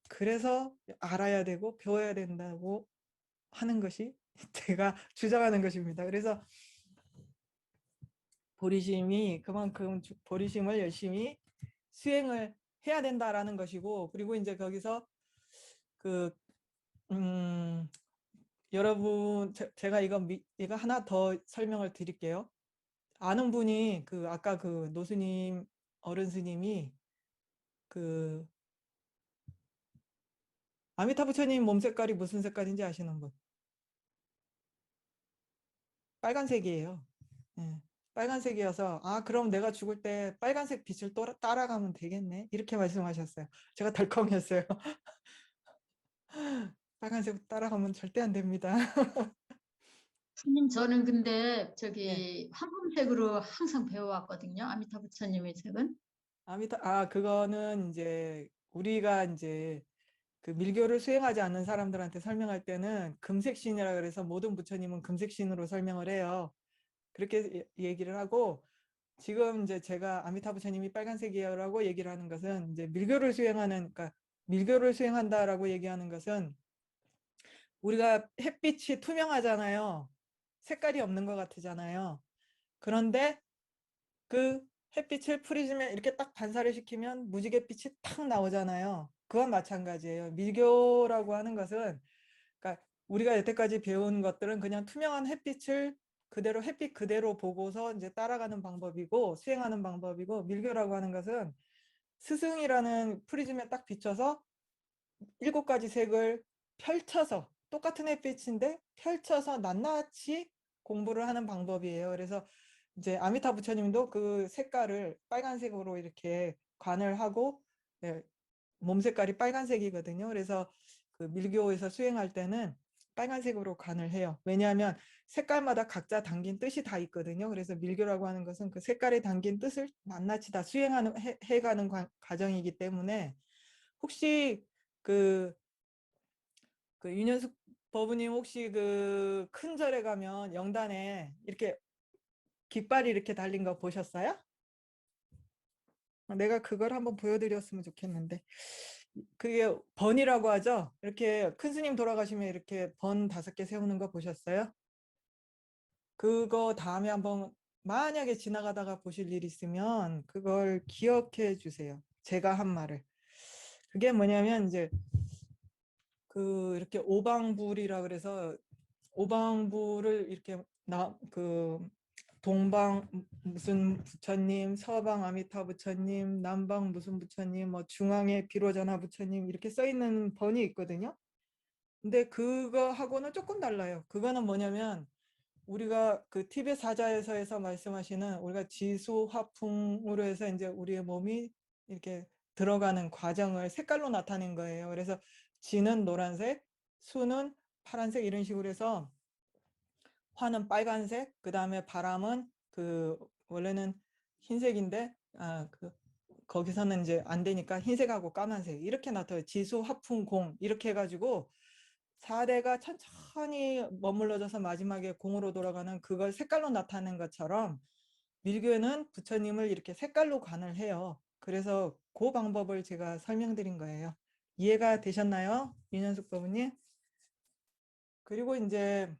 그래서 알아야 되고 배워야 된다고 하는 것이 제가 주장하는 것입니다. 그래서 보리심이 그만큼 보리심을 열심히 수행을 해야 된다라는 것이고, 그리고 이제 거기서 여러분 제가 이거 하나 더 설명을 드릴게요. 아는 분이 아까 노스님 어른 스님이 아미타 부처님 몸 색깔이 무슨 색깔인지 아시는 분? 빨간색이에요. 빨간색이어서 그럼 내가 죽을 때 빨간색 빛을 따라가면 되겠네 이렇게 말씀하셨어요. 제가 덜컹했어요. 빨간색 따라가면 절대 안 됩니다. 스님, 저는 근데 저기 황금색으로 항상 배워왔거든요. 아미타 부처님의 책은. 그거는 이제 우리가 이제 밀교를 수행하지 않는 사람들한테 설명할 때는 금색신이라 그래서 모든 부처님은 금색신으로 설명을 해요. 그렇게 얘기를 하고 지금 이제 제가 아미타 부처님이 빨간색이라고 얘기를 하는 것은 이제 밀교를 수행하는, 그러니까 밀교를 수행한다라고 얘기하는 것은 우리가 햇빛이 투명하잖아요. 색깔이 없는 것 같잖아요. 그런데 그 햇빛을 프리즘에 이렇게 딱 반사를 시키면 무지갯빛이 탁 나오잖아요. 그건 마찬가지예요. 밀교라고 하는 것은, 그러니까 우리가 여태까지 배운 것들은 그냥 투명한 햇빛을 그대로 햇빛 그대로 보고서 이제 따라가는 방법이고 수행하는 방법이고, 밀교라고 하는 것은 스승이라는 프리즘에 딱 비춰서 7가지 색을 펼쳐서, 똑같은 햇빛인데 펼쳐서 낱낱이 공부를 하는 방법이에요. 그래서 이제 아미타 부처님도 그 색깔을 빨간색으로 이렇게 관을 하고, 예, 몸 색깔이 빨간색이거든요. 그래서 그 밀교에서 수행할 때는 빨간색으로 관을 해요. 왜냐하면 색깔마다 각자 담긴 뜻이 다 있거든요. 그래서 밀교라고 하는 것은 그 색깔에 담긴 뜻을 낱낱이 다 수행하는 해가는 과정이기 때문에, 혹시 그 윤현숙 법우님 혹시 그 큰 절에 가면 영단에 이렇게 깃발이 이렇게 달린 거 보셨어요? 내가 그걸 한번 보여드렸으면 좋겠는데, 그게 번이라고 하죠. 이렇게 큰 스님 돌아가시면 이렇게 번 5개 세우는 거 보셨어요? 그거 다음에 한번 만약에 지나가다가 보실 일 있으면 그걸 기억해 주세요. 제가 한 말을. 그게 뭐냐면 이제 그 이렇게 오방불이라 그래서 오방불을 이렇게 동방 무슨 부처님, 서방 아미타 부처님, 남방 무슨 부처님, 뭐 중앙에 비로자나 부처님 이렇게 써 있는 번이 있거든요. 근데 그거하고는 조금 달라요. 그거는 뭐냐면 우리가 그 티베 사자에서에서 말씀하시는, 우리가 지수 화풍으로 해서 이제 우리의 몸이 이렇게 들어가는 과정을 색깔로 나타낸 거예요. 그래서 지는 노란색, 수는 파란색 이런 식으로 해서, 화는 빨간색, 그 다음에 바람은 그 원래는 흰색인데 거기서는 이제 안 되니까 흰색하고 까만색 이렇게 나타요. 지수, 화풍, 공 이렇게 해가지고 4대가 천천히 머물러져서 마지막에 공으로 돌아가는 그걸 색깔로 나타낸 것처럼, 밀교는 부처님을 이렇게 색깔로 관을 해요. 그래서 그 방법을 제가 설명드린 거예요. 이해가 되셨나요? 윤현숙 법우님? 그리고 이제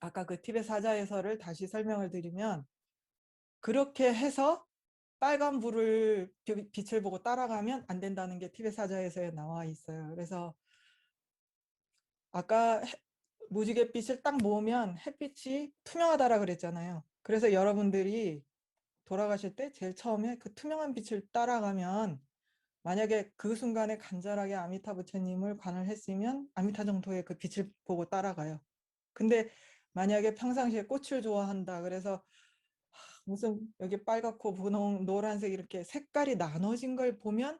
아까 그 티베 사자에서를 다시 설명을 드리면, 그렇게 해서 빨간 불을 빛을 보고 따라가면 안 된다는 게 티베 사자에서에 나와 있어요. 그래서 아까 무지갯빛을 딱 모으면 햇빛이 투명하다라 그랬잖아요. 그래서 여러분들이 돌아가실 때 제일 처음에 그 투명한 빛을 따라가면, 만약에 그 순간에 간절하게 아미타 부처님을 관을 했으면 아미타 정토의 그 빛을 보고 따라가요. 근데 만약에 평상시에 꽃을 좋아한다 그래서 무슨 여기 빨갛고 분홍 노란색 이렇게 색깔이 나눠진 걸 보면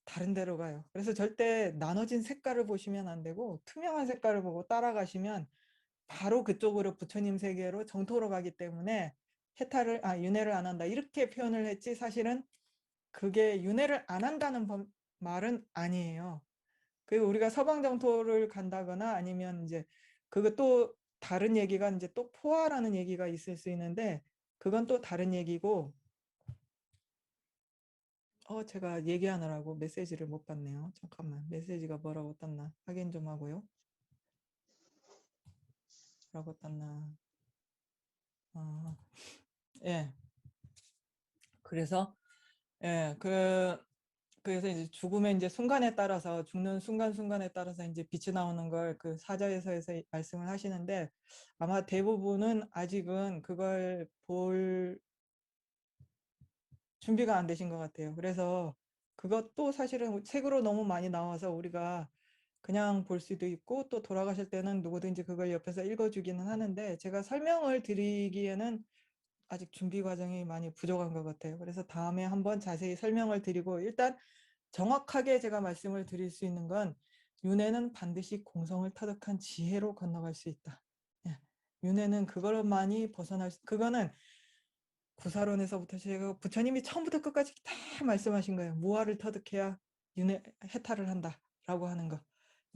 다른 데로 가요. 그래서 절대 나눠진 색깔을 보시면 안 되고 투명한 색깔을 보고 따라가시면 바로 그쪽으로 부처님 세계로 정토로 가기 때문에 윤회를 안 한다 이렇게 표현을 했지, 사실은 그게 윤회를 안 한다는 말은 아니에요. 그리고 우리가 서방 정토를 간다거나 아니면 이제 그거 또 다른 얘기가 이제 또 포화라는 얘기가 있을 수 있는데, 그건 또 다른 얘기고, 제가 얘기하느라고 메시지를 못 봤네요. 잠깐만, 메시지가 뭐라고 떴나 확인 좀 하고요. 뭐라고 떴나. 예. 그래서 그래서 이제 죽음의 이제 순간에 따라서, 죽는 순간순간에 따라서 이제 빛이 나오는 걸 그 사자에서에서 말씀을 하시는데, 아마 대부분은 아직은 그걸 볼 준비가 안 되신 것 같아요. 그래서 그것도 사실은 책으로 너무 많이 나와서 우리가 그냥 볼 수도 있고, 또 돌아가실 때는 누구든지 그걸 옆에서 읽어주기는 하는데, 제가 설명을 드리기에는 아직 준비 과정이 많이 부족한 것 같아요. 그래서 다음에 한번 자세히 설명을 드리고, 일단 정확하게 제가 말씀을 드릴 수 있는 건, 윤회는 반드시 공성을 터득한 지혜로 건너갈 수 있다. 윤회는 그걸로만이 그거는 구사론에서부터 시작하고 부처님이 처음부터 끝까지 다 말씀하신 거예요. 무아를 터득해야 해탈을 한다라고 하는 거.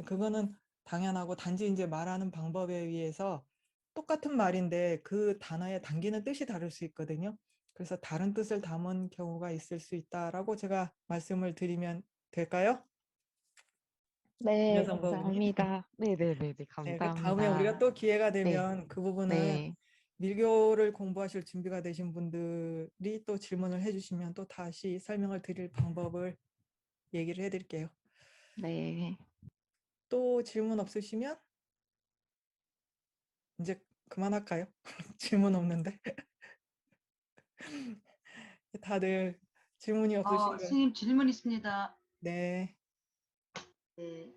그거는 당연하고, 단지 이제 말하는 방법에 의해서 똑같은 말인데 그 단어에 담기는 뜻이 다를 수 있거든요. 그래서 다른 뜻을 담은 경우가 있을 수 있다라고 제가 말씀을 드리면 될까요? 네, 여성 법원님. 감사합니다. 네네네네, 네, 그 다음에 우리가 감사합니다. 또 기회가 네, 되면 그 부분은 네, 밀교를 공부하실 준비가 되신 분들이 또 질문을 해주시면 또 다시 설명을 드릴 방법을 얘기를 해드릴게요. 네. 또 질문 없으시면 이제 그만할까요? 질문 없는데. 다들 질문이 없으신가요? 스님 질문 있습니다. 네. 네,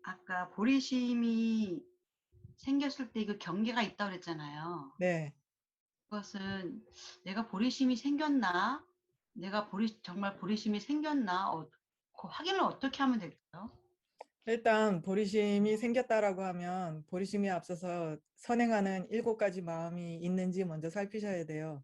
아까 보리심이 생겼을 때 그 경계가 있다고 그랬잖아요. 네. 그것은 내가 보리심이 생겼나? 정말 보리심이 생겼나? 그 확인을 어떻게 하면 될까요? 일단 보리심이 생겼다라고 하면 보리심에 앞서서 선행하는 7가지 마음이 있는지 먼저 살피셔야 돼요.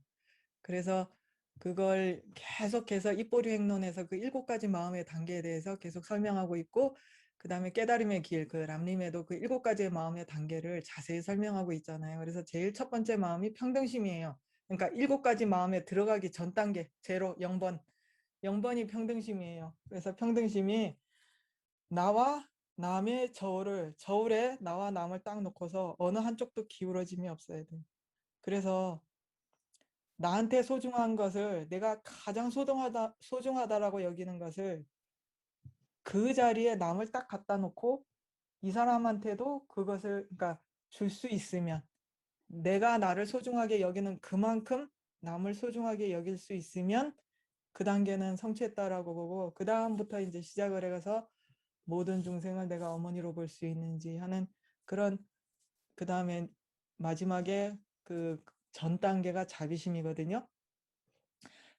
그래서 그걸 계속해서 입보리 행론에서 그 7가지 마음의 단계에 대해서 계속 설명하고 있고, 그 다음에 깨달음의 길, 그 람림에도 그 7가지의 마음의 단계를 자세히 설명하고 있잖아요. 그래서 제일 첫 번째 마음이 평등심이에요. 그러니까 7가지 마음에 들어가기 전 단계, 제로, 0번. 0번이 평등심이에요. 그래서 평등심이 나와 남의 저울에 나와 남을 딱 놓고서 어느 한쪽도 기울어짐이 없어야 돼요. 그래서 나한테 소중한 것을, 내가 가장 소중하다라고 여기는 것을 그 자리에 남을 딱 갖다 놓고 이 사람한테도 그것을, 그러니까 줄 수 있으면, 내가 나를 소중하게 여기는 그만큼 남을 소중하게 여길 수 있으면 그 단계는 성취했다라고 보고, 그 다음부터 이제 시작을 해서 모든 중생을 내가 어머니로 볼 수 있는지 하는 그런, 그 다음에 마지막에 그 전 단계가 자비심이거든요.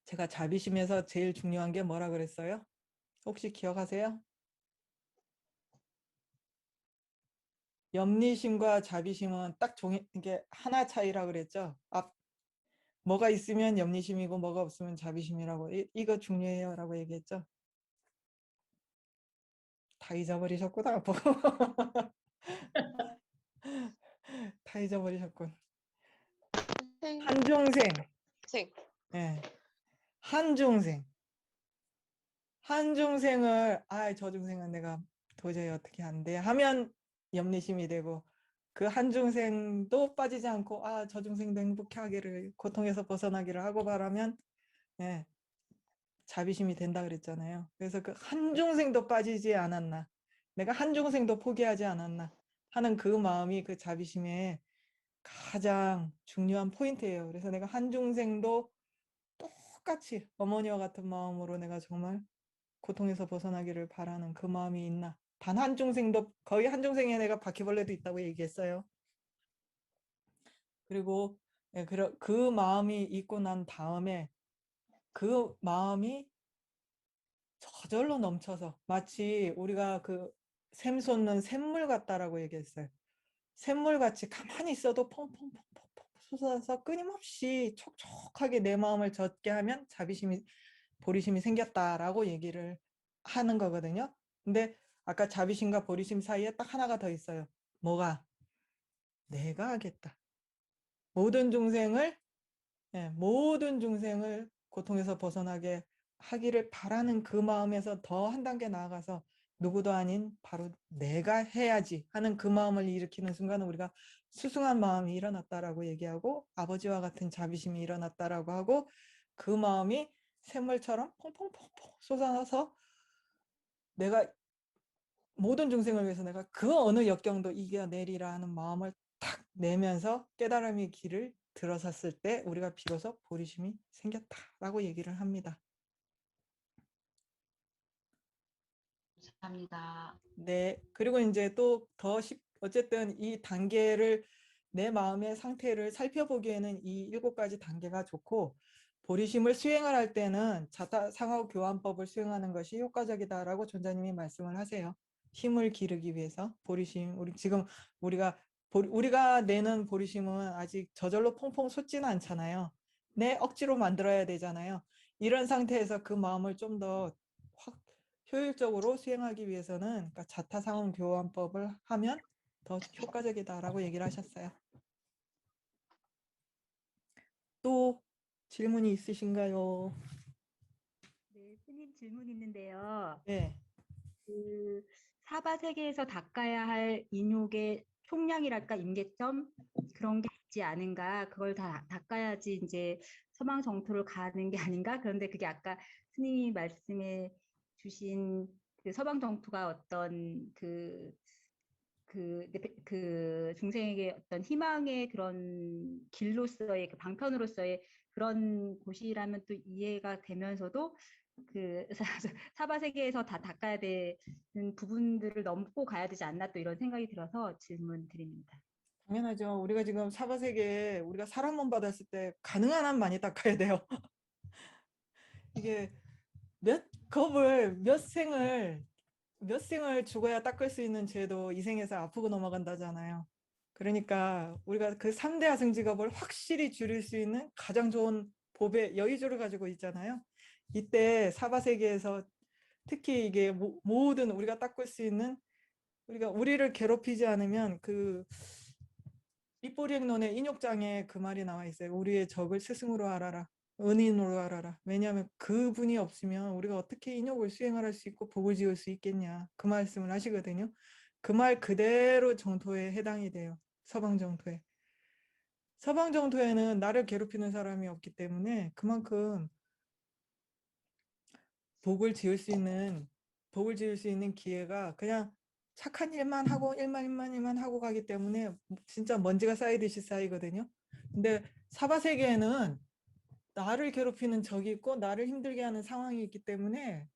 제가 자비심에서 제일 중요한 게 뭐라 그랬어요? 혹시 기억하세요? 염리심과 자비심은 딱 이게 하나 차이라 그랬죠. 뭐가 있으면 염리심이고 뭐가 없으면 자비심이라고. 이거 중요해요 라고 얘기했죠. 다 잊어버리셨구나. 다 잊어버리셨군. 한중생. 네. 한중생을 저 중생은 내가 도저히 어떻게 안 돼 하면 염리심이 되고, 그 한중생도 빠지지 않고 저 중생도 행복하기를, 고통에서 벗어나기를 하고 바라면 자비심이 된다 그랬잖아요. 그래서 그 한중생도 빠지지 않았나, 내가 한중생도 포기하지 않았나 하는 그 마음이 그 자비심의 가장 중요한 포인트예요. 그래서 내가 한중생도 똑같이 어머니와 같은 마음으로 내가 정말 고통에서 벗어나기를 바라는 그 마음이 있나. 단 한 중생도, 거의 한 중생에 내가 바퀴벌레도 있다고 얘기했어요. 그리고 그 마음이 있고 난 다음에 그 마음이 저절로 넘쳐서, 마치 우리가 그 샘 솟는 샘물 같다라고 얘기했어요. 샘물같이 가만히 있어도 펑펑펑펑펑 솟아서 끊임없이 촉촉하게 내 마음을 젖게 하면 보리심이 생겼다라고 얘기를 하는 거거든요. 근데 아까 자비심과 보리심 사이에 딱 하나가 더 있어요. 뭐가? 내가 하겠다. 모든 중생을 고통에서 벗어나게 하기를 바라는 그 마음에서 더 한 단계 나아가서 누구도 아닌 바로 내가 해야지 하는 그 마음을 일으키는 순간 우리가 수승한 마음이 일어났다라고 얘기하고, 아버지와 같은 자비심이 일어났다라고 하고, 그 마음이 샘물처럼 퐁퐁퐁퐁 솟아나서 내가 모든 중생을 위해서 내가 그 어느 역경도 이겨내리라 하는 마음을 탁 내면서 깨달음의 길을 들어섰을 때 우리가 비로소 보리심이 생겼다라고 얘기를 합니다. 감사합니다. 네. 그리고 이제 또 어쨌든 이 단계를, 내 마음의 상태를 살펴보기에는 이 7가지 단계가 좋고, 보리심을 수행을 할 때는 자타상호 교환법을 수행하는 것이 효과적이다라고 존자님이 말씀을 하세요. 힘을 기르기 위해서. 보리심, 우리가 내는 보리심은 아직 저절로 퐁퐁 솟지는 않잖아요. 억지로 만들어야 되잖아요. 이런 상태에서 그 마음을 좀 더 효율적으로 수행하기 위해서는, 그러니까 자타상호 교환법을 하면 더 효과적이다라고 얘기를 하셨어요. 또 질문이 있으신가요? 네, 스님 질문 있는데요. 네. 그 사바 세계에서 닦아야 할 인욕의 총량이랄까 임계점 그런 게 있지 않은가? 그걸 다 닦아야지 이제 서방 정토를 가는 게 아닌가? 그런데 그게 아까 스님이 말씀해 주신 그 서방 정토가 어떤 그 중생에게 어떤 희망의 그런 길로서의 그 방편으로서의 그런 곳이라면 또 이해가 되면서도 그 사바 세계에서 다 닦아야 되는 부분들을 넘고 가야 되지 않나 또 이런 생각이 들어서 질문 드립니다. 당연하죠. 우리가 지금 사바세계에 우리가 사람 몸 받았을 때 가능한 한 많이 닦아야 돼요. 이게 몇 생을 죽어야 닦을 수 있는 죄도 이 생에서 아프고 넘어간다잖아요. 그러니까 우리가 그 3대 하승직업을 확실히 줄일 수 있는 가장 좋은 법의 여의주를 가지고 있잖아요. 이때 사바세계에서 특히 이게 모든 우리가 닦을 수 있는 우리가 우리를 괴롭히지 않으면 그 윗보리행론의 인욕장에 그 말이 나와 있어요. 우리의 적을 스승으로 알아라. 은인으로 알아라. 왜냐하면 그분이 없으면 우리가 어떻게 인욕을 수행할 수 있고 복을 지을 수 있겠냐. 그 말씀을 하시거든요. 그 말 그대로 정토에 해당이 돼요. 서방 정토에. 서방 정토에는 나를 괴롭히는 사람이 없기 때문에 그만큼 복을 지을 수 있는 기회가 그냥 착한 일만 하고 일만 하고 가기 때문에 진짜 먼지가 쌓이듯이 쌓이거든요. 근데 사바세계에는 나를 괴롭히는 적이 있고 나를 힘들게 하는 상황이 있기 때문에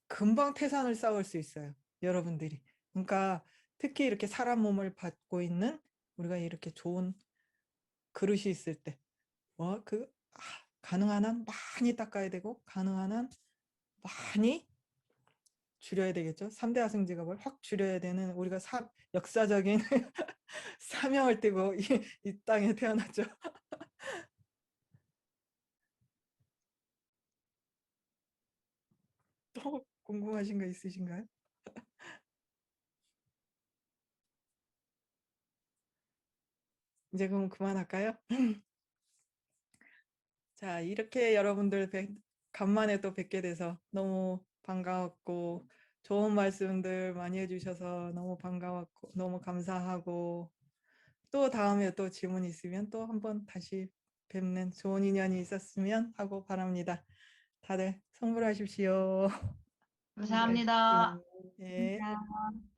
금방 태산을 쌓을 수 있어요. 여러분들이. 그러니까 특히 이렇게 사람 몸을 받고 있는 우리가 이렇게 좋은 그릇이 있을 때 가능한 한 많이 닦아야 되고 가능한 한 많이 줄여야 되겠죠. 3대 하승직업을 확 줄여야 되는 우리가 역사적인 사명을 띠고 이 땅에 태어났죠. 또 궁금하신 거 있으신가요? 이제 그럼 그만할까요? 자, 이렇게 여러분들 간만에 또 뵙게 돼서 너무 반가웠고 좋은 말씀들 많이 해주셔서 너무 반가웠고 너무 감사하고 또 다음에 또 질문 있으면 또 한번 다시 뵙는 좋은 인연이 있었으면 하고 바랍니다. 다들 성불하십시오. 감사합니다. 네. 감사합니다.